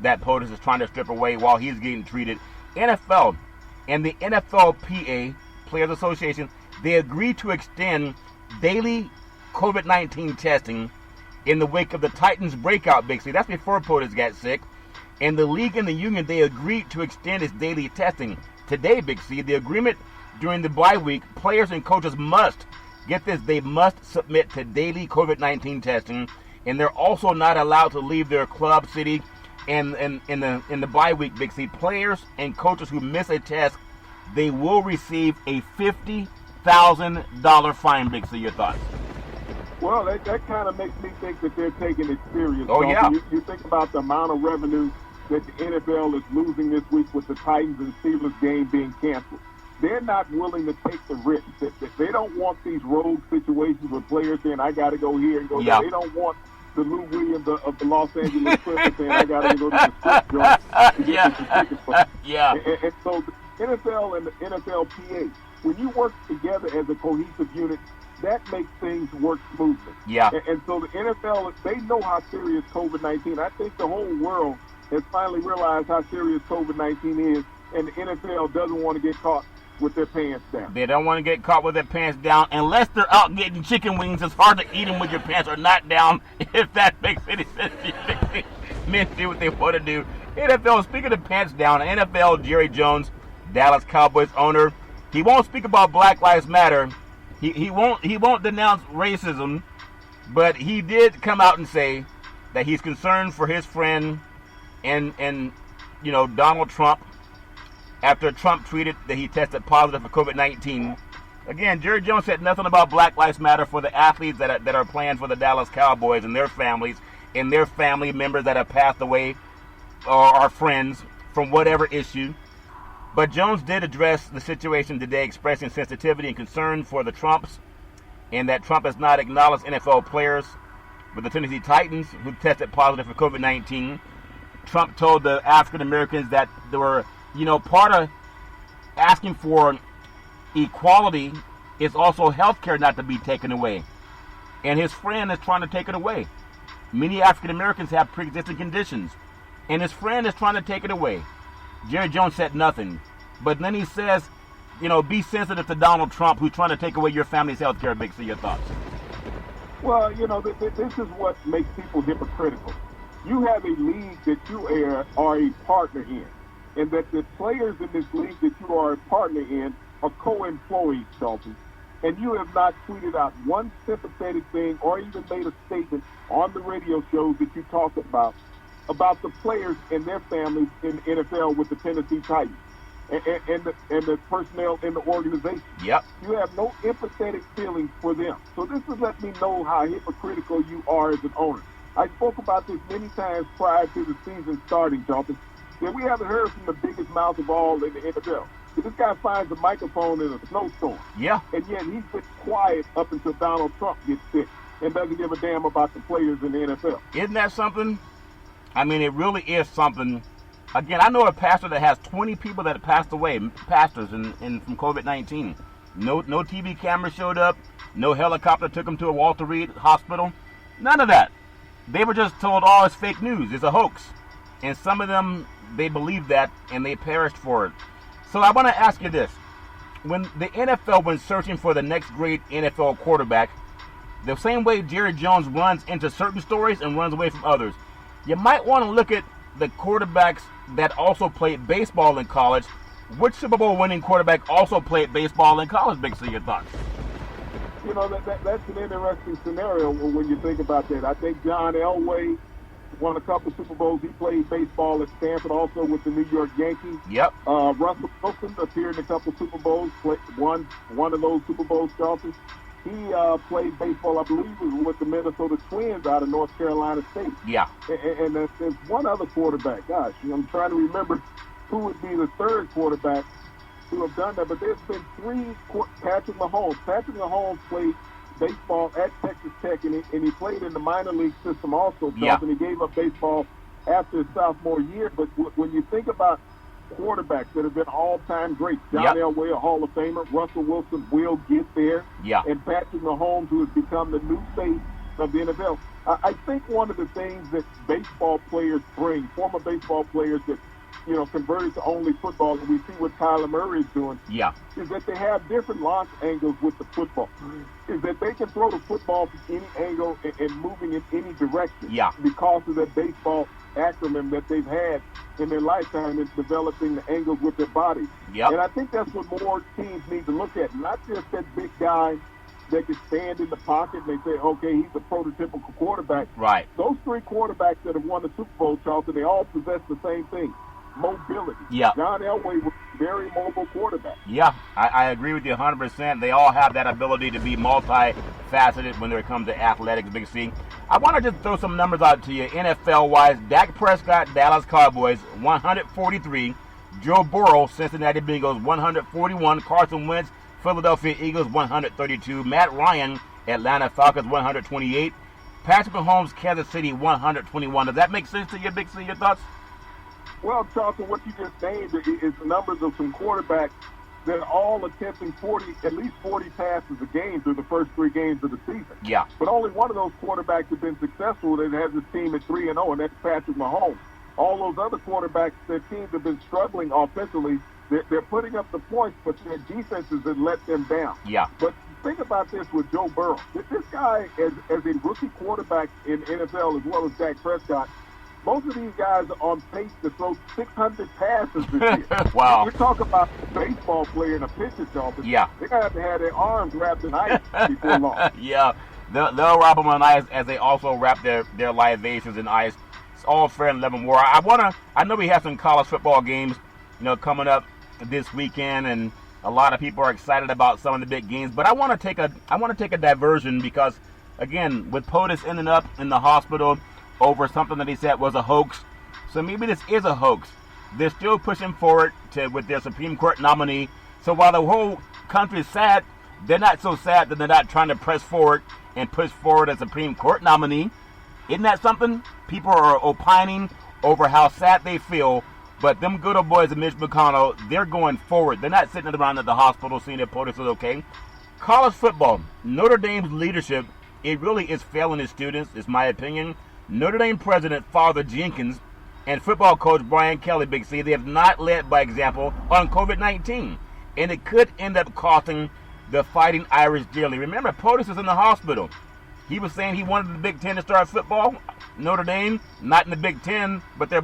that POTUS is trying to strip away while he's getting treated. NFL and the NFLPA, Players Association, they agreed to extend daily COVID-19 testing in the wake of the Titans' breakout, Big C. That's before Potus got sick. And the league and the union, they agreed to extend its daily testing. Today, Big C, the agreement during the bye week, players and coaches must, get this, they must submit to daily COVID-19 testing, and they're also not allowed to leave their club, city, and in the bye week, Big C. Players and coaches who miss a test, they will receive a $50,000 fine, Big C. Your thoughts? Well, that kind of makes me think that they're taking it serious. Oh, yeah. You think about the amount of revenue that the NFL is losing this week with the Titans and Steelers game being canceled. They're not willing to take the risk. They don't want these rogue situations with players saying, I got to go here and go there. They don't want the Lou Williams of the Los Angeles Clippers saying, I got to go to the strip joint to get some tickets. And so the NFL and the NFLPA, when you work together as a cohesive unit, that makes things work smoothly. And so the NFL, they know how serious COVID-19. I think the whole world has finally realized how serious COVID-19 is, and the NFL doesn't want to get caught with their pants down. They don't want to get caught with their pants down unless they're out getting chicken wings. It's hard to eat them with your pants are not down, if that makes any sense. Men do what they want to do. NFL, speaking of pants down, NFL, Jerry Jones, Dallas Cowboys owner, he won't speak about Black Lives Matter. He won't denounce racism, but he did come out and say that he's concerned for his friend and Donald Trump after Trump tweeted that he tested positive for COVID-19. Again, Jerry Jones said nothing about Black Lives Matter for the athletes that are playing for the Dallas Cowboys and their families and their family members that have passed away or are friends from whatever issue. But Jones did address the situation today, expressing sensitivity and concern for the Trumps, and that Trump has not acknowledged NFL players with the Tennessee Titans who tested positive for COVID-19. Trump told the African Americans that they were, part of asking for equality is also health care not to be taken away. And his friend is trying to take it away. Many African Americans have pre-existing conditions, and his friend is trying to take it away. Jerry Jones said nothing. But then he says, be sensitive to Donald Trump, who's trying to take away your family's health care. Big C, your thoughts? Well, this is what makes people hypocritical. You have a league that you are a partner in, and that the players in this league that you are a partner in are co-employees, Dalton. And you have not tweeted out one sympathetic thing or even made a statement on the radio shows that you talk about the players and their families in the NFL with the Tennessee Titans and the personnel in the organization. You have no empathetic feelings for them. So this is letting me know how hypocritical you are as an owner. I spoke about this many times prior to the season starting, Jonathan, that we haven't heard from the biggest mouth of all in the NFL. This guy finds a microphone in a snowstorm. And yet he's been quiet up until Donald Trump gets sick and doesn't give a damn about the players in the NFL. Isn't that something? I mean, it really is something. Again, I know a pastor that has 20 people that have passed away, pastors from COVID-19. No TV camera showed up. No helicopter took them to a Walter Reed hospital. None of that. They were just told, it's fake news. It's a hoax. And some of them, they believed that, and they perished for it. So I want to ask you this. When the NFL went searching for the next great NFL quarterback, the same way Jerry Jones runs into certain stories and runs away from others, you might want to look at the quarterbacks that also played baseball in college. Which Super Bowl winning quarterback also played baseball in college? Big C, your thoughts? That's an interesting scenario when you think about that. I think John Elway won a couple Super Bowls. He played baseball at Stanford, also with the New York Yankees. Russell Wilson appeared in a couple Super Bowls, won one of those Super Bowls, Charlton. He played baseball, I believe, with the Minnesota Twins out of North Carolina State. And there's one other quarterback. Gosh, I'm trying to remember who would be the third quarterback to have done that. But there's been three. Patrick Mahomes. Patrick Mahomes played baseball at Texas Tech, and he played in the minor league system also. And he gave up baseball after his sophomore year. But when you think about quarterbacks that have been all-time greats, John Elway, a Hall of Famer, Russell Wilson will get there, and Patrick Mahomes, who has become the new face of the NFL. I think one of the things that baseball players bring, former baseball players that converted to only football, and we see what Kyler Murray is doing, Yeah. is that they have different launch angles with the football. Is that they can throw the football from any angle and moving in any direction. Yeah. Because of the baseball acronym that they've had in their lifetime in developing the angles with their body. Yep. And I think that's what more teams need to look at. Not just that big guy that can stand in the pocket and they say, okay, he's a prototypical quarterback. Right. Those three quarterbacks that have won the Super Bowl, Charlton, they all possess the same thing, mobility. Yeah. John Elway was a very mobile quarterback. Yeah, I agree with you 100%. They all have that ability to be multifaceted when it comes to athletics, Big C. I want to just throw some numbers out to you, NFL-wise. Dak Prescott, Dallas Cowboys, 143. Joe Burrow, Cincinnati Bengals, 141. Carson Wentz, Philadelphia Eagles, 132. Matt Ryan, Atlanta Falcons, 128. Patrick Mahomes, Kansas City, 121. Does that make sense to you, Big C? Your thoughts? Well, Charlton, what you just named is numbers of some quarterbacks that are all attempting at least 40 passes a game through the first 3 games of the season. Yeah. But only one of those quarterbacks has been successful that has his team at 3-0, and that's Patrick Mahomes. All those other quarterbacks, their teams have been struggling offensively. They're putting up the points, but their defenses have let them down. Yeah. But think about this with Joe Burrow. This guy, as a rookie quarterback in NFL as well as Dak Prescott, most of these guys are on pace to throw 600 passes this year. Wow. We're talking about a baseball player and a pitcher, Charlton. Yeah. They're going to have their arms wrapped in ice before long. Yeah. They'll wrap them in ice as they also wrap their libations in ice. It's all fair and level war. I know we have some college football games, coming up this weekend, and a lot of people are excited about some of the big games. But I want to take a diversion because, again, with Potus ending up in the hospital over something that he said was a hoax. So maybe this is a hoax. They're still pushing forward with their Supreme Court nominee. So while the whole country is sad, they're not so sad that they're not trying to press forward and push forward a Supreme Court nominee. Isn't that something? People are opining over how sad they feel, but them good old boys of Mitch McConnell, they're going forward. They're not sitting around at the hospital seeing if Potus is okay. College football, Notre Dame's leadership, it really is failing its students, is my opinion. Notre Dame president Father Jenkins and football coach Brian Kelly, Big C, they have not led by example on COVID-19. And it could end up costing the Fighting Irish dearly. Remember, Potus is in the hospital. He was saying he wanted the Big Ten to start football. Notre Dame, not in the Big Ten, but they're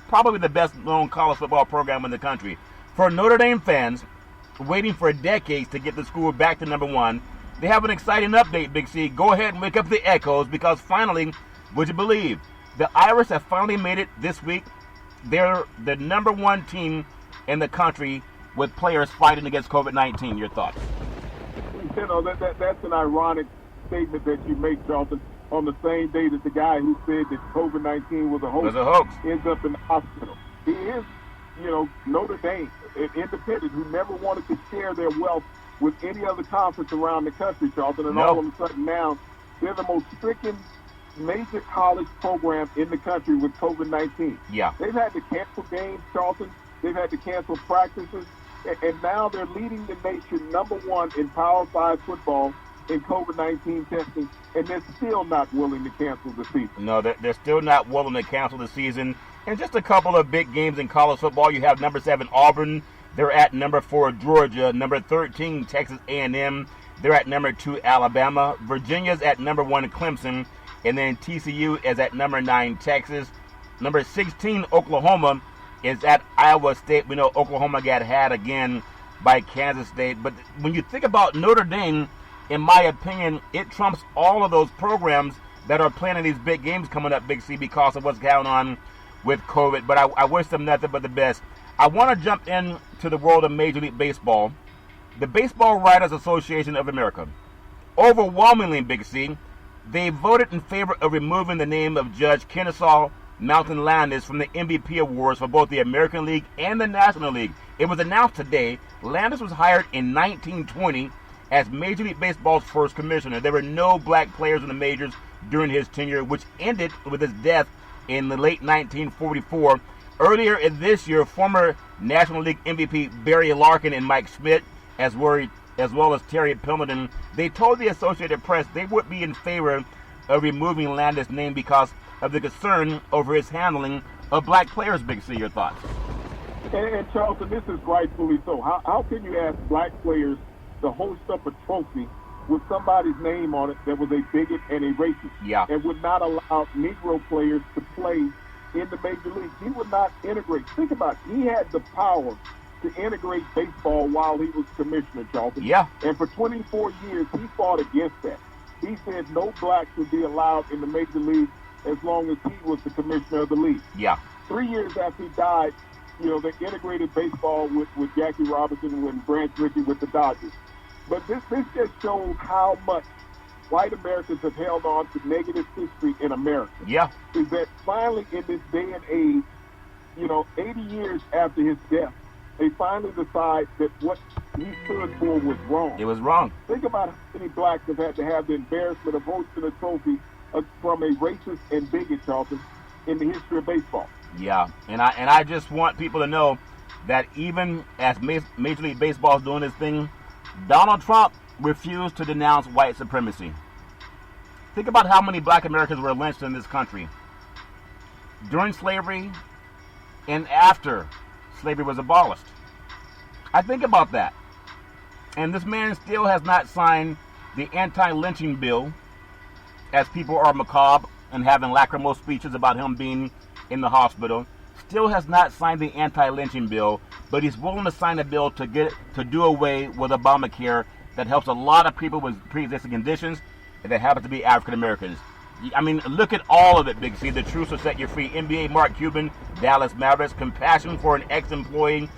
probably the best-known college football program in the country. For Notre Dame fans waiting for decades to get the school back to number 1, they have an exciting update, Big C. Go ahead and wake up the echoes because finally, would you believe, the Irish have finally made it this week. They're the number 1 team in the country with players fighting against COVID-19. Your thoughts? That's an ironic statement that you make, Charlton, on the same day that the guy who said that COVID-19 was a hoax ends up in the hospital. He is, Notre Dame, an independent who never wanted to share their wealth with any other conference around the country, Charlton, and all of a sudden now they're the most stricken major college program in the country with COVID-19. Yeah. They've had to cancel games, Charlton. They've had to cancel practices. And now they're leading the nation number 1 in Power 5 football in COVID-19 testing, and they're still not willing to cancel the season. No, they're still not willing to cancel the season. And just a couple of big games in college football. You have number 7, Auburn. They're at number 4, Georgia. Number 13, Texas A&M. They're at number 2, Alabama. Virginia's at number 1, Clemson. And then TCU is at number 9, Texas. Number 16, Oklahoma, is at Iowa State. We know Oklahoma got had again by Kansas State. But when you think about Notre Dame, in my opinion, it trumps all of those programs that are playing in these big games coming up, Big C, because of what's going on with COVID. But I wish them nothing but the best. I want to jump into the world of Major League Baseball. The Baseball Writers Association of America, overwhelmingly, Big C, they voted in favor of removing the name of Judge Kennesaw Mountain Landis from the MVP awards for both the American League and the National League. It was announced today Landis was hired in 1920 as Major League Baseball's first commissioner. There were no black players in the majors during his tenure, which ended with his death in the late 1944. Earlier in this year, former National League MVP Barry Larkin and Mike Schmidt, as well as Terry Pendleton, they told the Associated Press they would be in favor of removing Landis' name because of the concern over his handling of black players. Big C, your thoughts? And Charlton, this is rightfully so. How can you ask black players to host up a trophy with somebody's name on it that was a bigot and a racist, Yeah. and would not allow Negro players to play in the major leagues? He would not integrate. Think about it. He had the power to integrate baseball while he was commissioner, Charlton. Yeah. And for 24 years, he fought against that. He said no blacks would be allowed in the major leagues as long as he was the commissioner of the league. Yeah. 3 years after he died, they integrated baseball with Jackie Robinson and Branch Rickey with the Dodgers. But this just shows how much white Americans have held on to negative history in America. Yeah. Is that finally in this day and age, 80 years after his death, they finally decide that what he stood for was wrong. It was wrong. Think about how many blacks have had to have the embarrassment of hosting a trophy from a racist and bigot, Charlton, in the history of baseball. Yeah, and I just want people to know that even as Major League Baseball is doing this thing, Donald Trump refused to denounce white supremacy. Think about how many black Americans were lynched in this country during slavery and after slavery was abolished. I think about that. And this man still has not signed the anti-lynching bill, as people are macabre and having lacrimose speeches about him being in the hospital. Still has not signed the anti-lynching bill, but he's willing to sign a bill to do away with Obamacare that helps a lot of people with pre-existing conditions and that happen to be African Americans. I mean, look at all of it, Big C. The truth will set you free. NBA Mark Cuban, Dallas Mavericks, compassion for an ex-employee.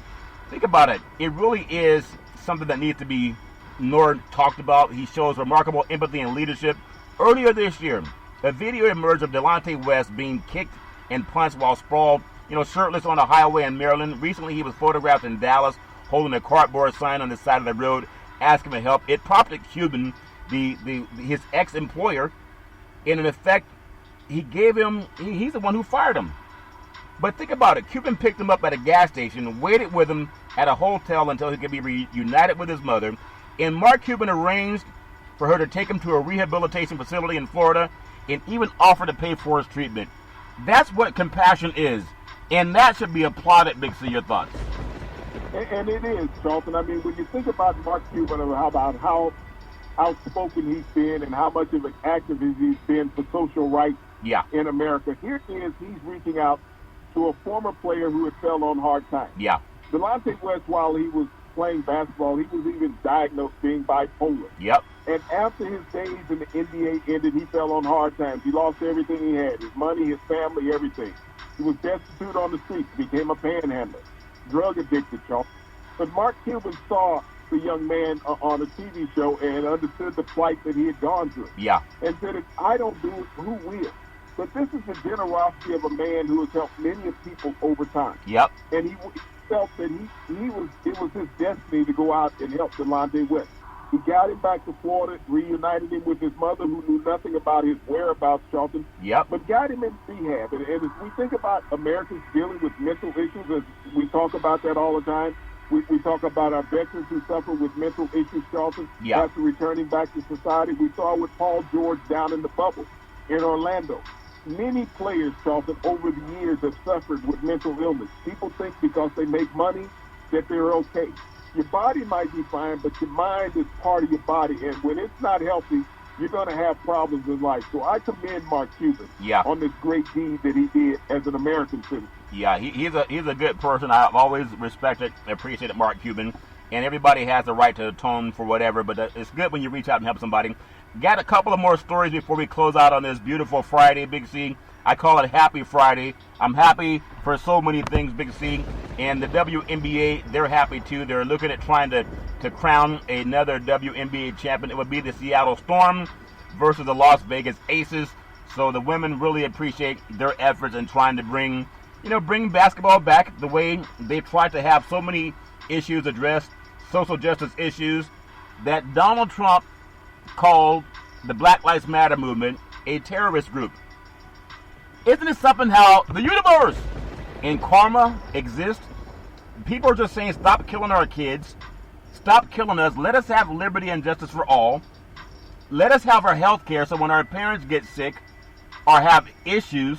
Think about it. It really is something that needs to be more talked about. He shows remarkable empathy and leadership. Earlier this year, a video emerged of Delonte West being kicked and punched while sprawled, shirtless on a highway in Maryland. Recently, he was photographed in Dallas holding a cardboard sign on the side of the road asking for help. It prompted Cuban, his ex-employer, and in effect, he's the one who fired him. But think about it. Cuban picked him up at a gas station, waited with him at a hotel until he could be reunited with his mother, and Mark Cuban arranged for her to take him to a rehabilitation facility in Florida and even offered to pay for his treatment. That's what compassion is, and that should be applauded, Big C. Your thoughts? And it is, Charlton. I mean, when you think about Mark Cuban, about how outspoken he's been and how much of an activist he's been for social rights in America, here he is, he's reaching out to a former player who had fell on hard times. Yeah. Delonte West, while he was playing basketball, he was even diagnosed being bipolar. Yep. And after his days in the NBA ended, he fell on hard times. He lost everything he had, his money, his family, everything. He was destitute on the streets, became a panhandler, drug addicted, Charles. But Mark Cuban saw the young man on a TV show and understood the plight that he had gone through. Yeah. And said, if I don't do it, who will? But this is the generosity of a man who has helped many of people over time. Yep. And he felt that it was his destiny to go out and help Delonte West. He got him back to Florida, reunited him with his mother, who knew nothing about his whereabouts, Charlton. Yep. But got him in rehab. And as we think about Americans dealing with mental issues, as we talk about that all the time, we talk about our veterans who suffer with mental issues, Charlton, after returning back to society. We saw with Paul George down in the bubble in Orlando. Many players, Charlton, over the years have suffered with mental illness. People think because they make money that they're okay. Your body might be fine, but your mind is part of your body. And when it's not healthy, you're going to have problems in life. So I commend Mark Cuban on this great deed that he did as an American citizen. Yeah, he's a good person. I've always respected and appreciated Mark Cuban. And everybody has the right to atone for whatever, but it's good when you reach out and help somebody. Got a couple of more stories before we close out on this beautiful Friday, Big C. I call it Happy Friday. I'm happy for so many things, Big C. And the WNBA, they're happy too. They're looking at trying to crown another WNBA champion. It would be the Seattle Storm versus the Las Vegas Aces. So the women really appreciate their efforts in trying to bring basketball back the way they tried to have so many issues addressed, social justice issues, that Donald Trump called the Black Lives Matter movement a terrorist group. Isn't it something how the universe and karma exist? People are just saying, stop killing our kids, stop killing us, let us have liberty and justice for all, let us have our health care so when our parents get sick or have issues,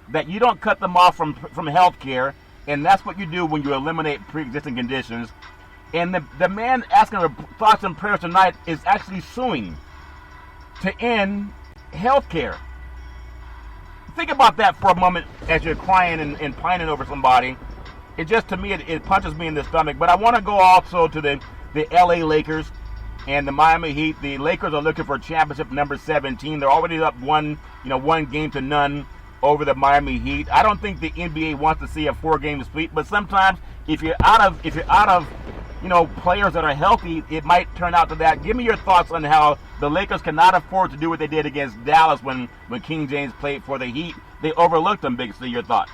that you don't cut them off from health care, And that's what you do when you eliminate pre-existing conditions. And the man asking for thoughts and prayers tonight is actually suing to end health care. Think about that for a moment as you're crying and pining over somebody. It just, to me, it punches me in the stomach. But I want to go also to the LA Lakers and the Miami Heat. The Lakers are looking for championship number 17. They're already up one game to none over the Miami Heat. I don't think the NBA wants to see a 4-game sweep, but sometimes if you're out of players that are healthy, it might turn out to that. Give me your thoughts on how the Lakers cannot afford to do what they did against Dallas when King James played for the Heat. They overlooked them, Big C. Your thoughts?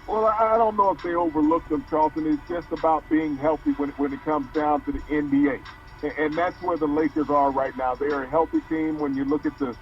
Well, I don't know if they overlooked them, Charlton. It's just about being healthy when it comes down to the NBA. And that's where the Lakers are right now. They're a healthy team. When you look at the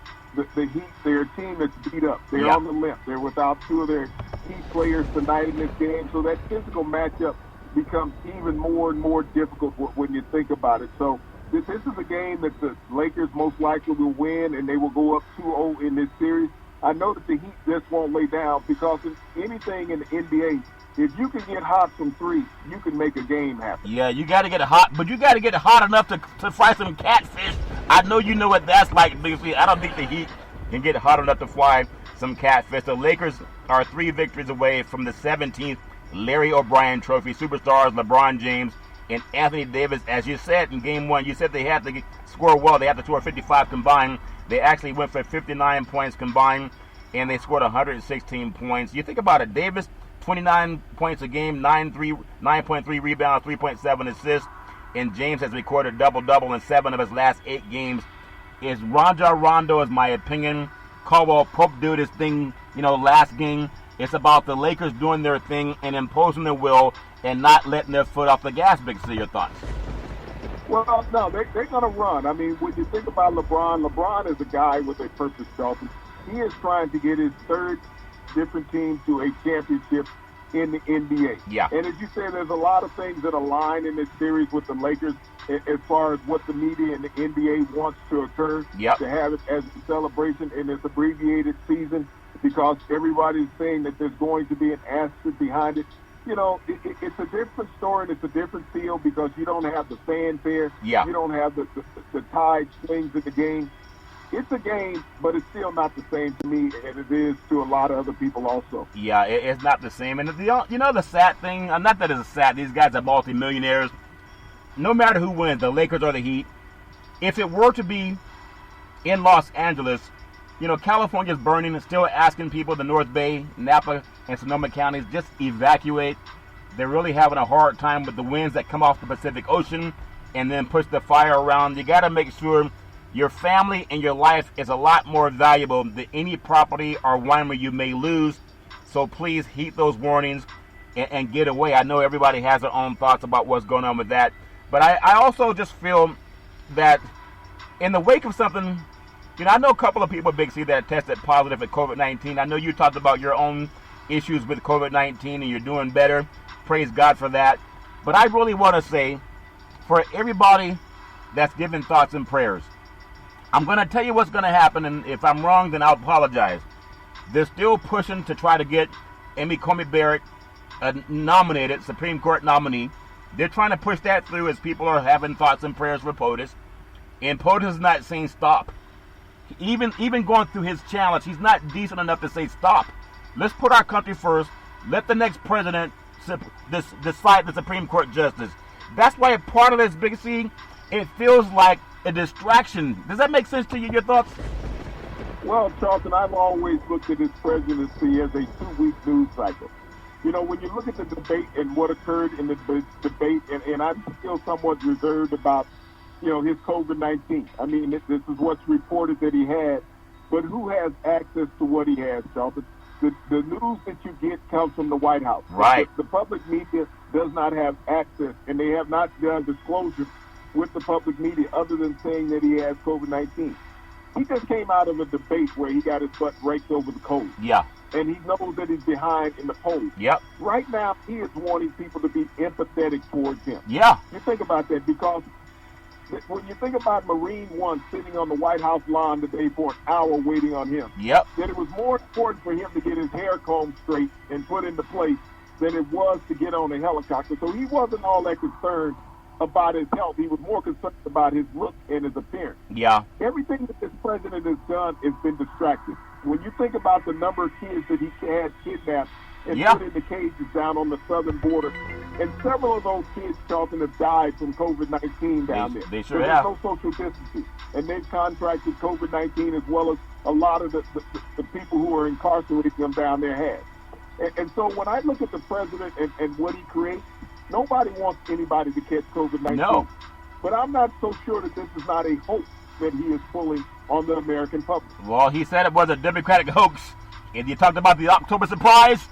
Heat, they're a team that's beat up. They're on the limp. They're without 2 of their key players tonight in this game. So that physical matchup becomes even more and more difficult when you think about it. So this is a game that the Lakers most likely will win, and they will go up 2-0 in this series. I know that the Heat just won't lay down, because in anything in the NBA, if you can get hot from 3, you can make a game happen. Yeah, you got to get hot, but you got to get hot enough to fry some catfish. I know you know what that's like, Big C. I don't think the Heat can get hot enough to fry some catfish. The Lakers are 3 victories away from the 17th Larry O'Brien Trophy. Superstars LeBron James and Anthony Davis, as you said in Game 1, you said they had to score well. They had to score 55 combined. They actually went for 59 points combined, and they scored 116 points. You think about it, Davis, 29 points a game, 9.3 rebounds, 3.7 assists, and James has recorded double-double in 7 of his last 8 games. Is Rajon Rondo, is my opinion. Caldwell Pope did his thing, last game. It's about the Lakers doing their thing and imposing their will and not letting their foot off the gas. Big C, your thoughts? Well, no, they're going to run. I mean, when you think about LeBron is a guy with a purpose, Charlton. He is trying to get his 3rd different team to a championship in the NBA. Yeah. And as you said, there's a lot of things that align in this series with the Lakers as far as what the media and the NBA wants to occur. Yep. To have it as a celebration in this abbreviated season, because everybody's saying that there's going to be an asterisk behind it. It's a different story and it's a different feel, because you don't have the fanfare. Yeah. You don't have the tide swings of the game. It's a game, but it's still not the same to me as it is to a lot of other people also. Yeah, it's not the same. And the sad thing, not that it's sad, these guys are multimillionaires. No matter who wins, the Lakers or the Heat, if it were to be in Los Angeles, California's burning and still asking people, the North Bay, Napa, and Sonoma counties, just evacuate. They're really having a hard time with the winds that come off the Pacific Ocean and then push the fire around. You got to make sure your family and your life is a lot more valuable than any property or winery you may lose. So please heed those warnings and get away. I know everybody has their own thoughts about what's going on with that. But I also just feel that in the wake of something, I know a couple of people, Big C, that tested positive for COVID-19. I know you talked about your own issues with COVID-19 and you're doing better. Praise God for that. But I really want to say, for everybody that's giving thoughts and prayers, I'm going to tell you what's going to happen, and if I'm wrong, then I'll apologize. They're still pushing to try to get Amy Coney Barrett nominated, Supreme Court nominee. They're trying to push that through as people are having thoughts and prayers for Potus. And Potus is not saying stop. Even going through his challenge, he's not decent enough to say stop. Let's put our country first. Let the next president decide the Supreme Court justice. That's why a part of this, Big C, it feels like a distraction. Does that make sense to you, your thoughts? Well, Charlton, I've always looked at his presidency as a 2-week news cycle. When you look at the debate and what occurred in the debate, and I'm still somewhat reserved about, his COVID-19. I mean, this is what's reported that he had, but who has access to what he has, Charlton? The news that you get comes from the White House. Right. The public media does not have access, and they have not done disclosure with the public media other than saying that he has COVID-19. He just came out of a debate where he got his butt raked over the coals. Yeah. And he knows that he's behind in the polls. Yep. Right now, he is wanting people to be empathetic towards him. Yeah. You think about that, because when you think about Marine One sitting on the White House lawn today for an hour waiting on him, yep, that it was more important for him to get his hair combed straight and put into place than it was to get on a helicopter. So he wasn't all that concerned about his health. He was more concerned about his look and his appearance. Yeah. Everything that this president has done has been distracting. When you think about the number of kids that he had kidnapped and put in the cages down on the southern border, and several of those kids, Charlton, have died from COVID-19 down there. They sure There's have. no social distancing, and they've contracted COVID-19 as well as a lot of the people who are incarcerating them down there have. And so when I look at the president and what he creates, nobody wants anybody to catch COVID-19. No. But I'm not so sure that this is not a hoax that he is pulling on the American public. Well, he said it was a Democratic hoax. And you talked about the October surprise.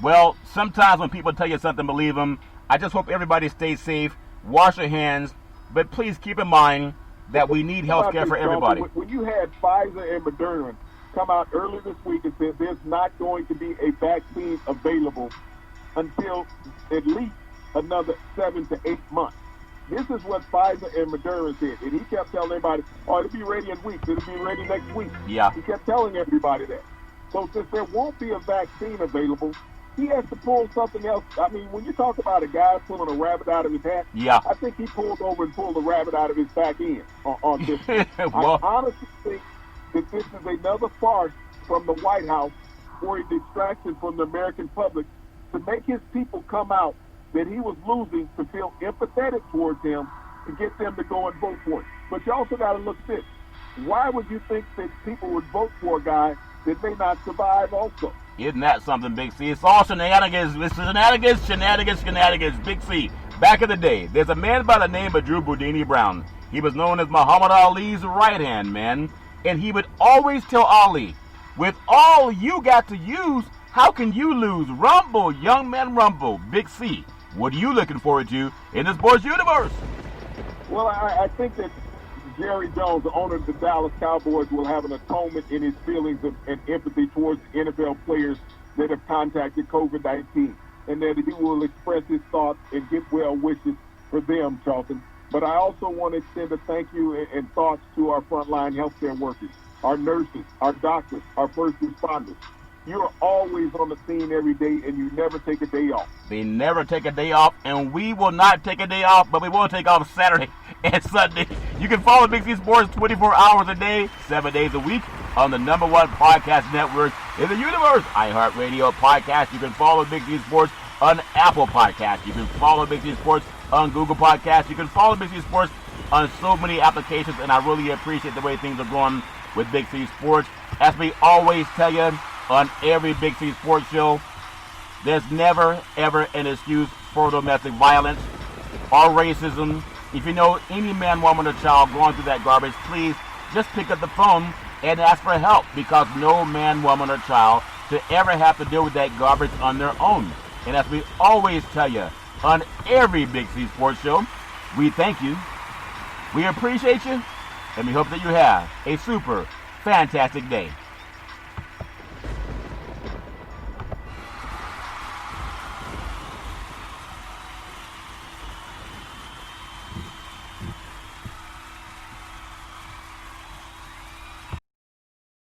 Well, sometimes when people tell you something, believe them. I just hope everybody stays safe, wash their hands, but please keep in mind that we need health care for everybody. When you had Pfizer and Moderna come out earlier this week and said there's not going to be a vaccine available until at least another 7 to 8 months. This is what Pfizer and Moderna said. And he kept telling everybody, oh, it'll be ready in weeks. It'll be ready next week. Yeah. He kept telling everybody that. So since there won't be a vaccine available, he has to pull something else. I mean, when you talk about a guy pulling a rabbit out of his hat, I think he pulled over and pulled a rabbit out of his back end on this. Well, I honestly think that this is another farce from the White House for a distraction from the American public to make his people come out that he was losing to feel empathetic towards him to get them to go and vote for him. But you also got to look at this. Why would you think that people would vote for a guy that may not survive also? Isn't that something, Big C? It's all shenanigans. It's shenanigans, Big C. Back in the day, there's a man by the name of Drew Boudini Brown. He was known as Muhammad Ali's right-hand man, and he would always tell Ali, with all you got to use, how can you lose? Rumble, young man, rumble. Big C, what are you looking forward to in this sports universe? Well, I think that Jerry Jones, the owner of the Dallas Cowboys, will have an atonement in his feelings and empathy towards NFL players that have contacted COVID-19, and that he will express his thoughts and give well wishes for them, Charlton. But I also want to extend a thank you and thoughts to our frontline healthcare workers, our nurses, our doctors, our first responders. You're always on the scene every day, and you never take a day off. They never take a day off, and we will not take a day off, but we will take off Saturday and Sunday. You can follow Big C Sports 24 hours a day, 7 days a week on the #1 podcast network in the universe, iHeartRadio Podcast. You can follow Big C Sports on Apple Podcasts. You can follow Big C Sports on Google Podcasts. You can follow Big C Sports on so many applications, and I really appreciate the way things are going with Big C Sports. As we always tell you on every Big C Sports show, there's never, ever an excuse for domestic violence or racism. If you know any man, woman, or child going through that garbage, please just pick up the phone and ask for help, because no man, woman, or child should ever have to deal with that garbage on their own. And as we always tell you on every Big C Sports show, we thank you, we appreciate you, and we hope that you have a super fantastic day.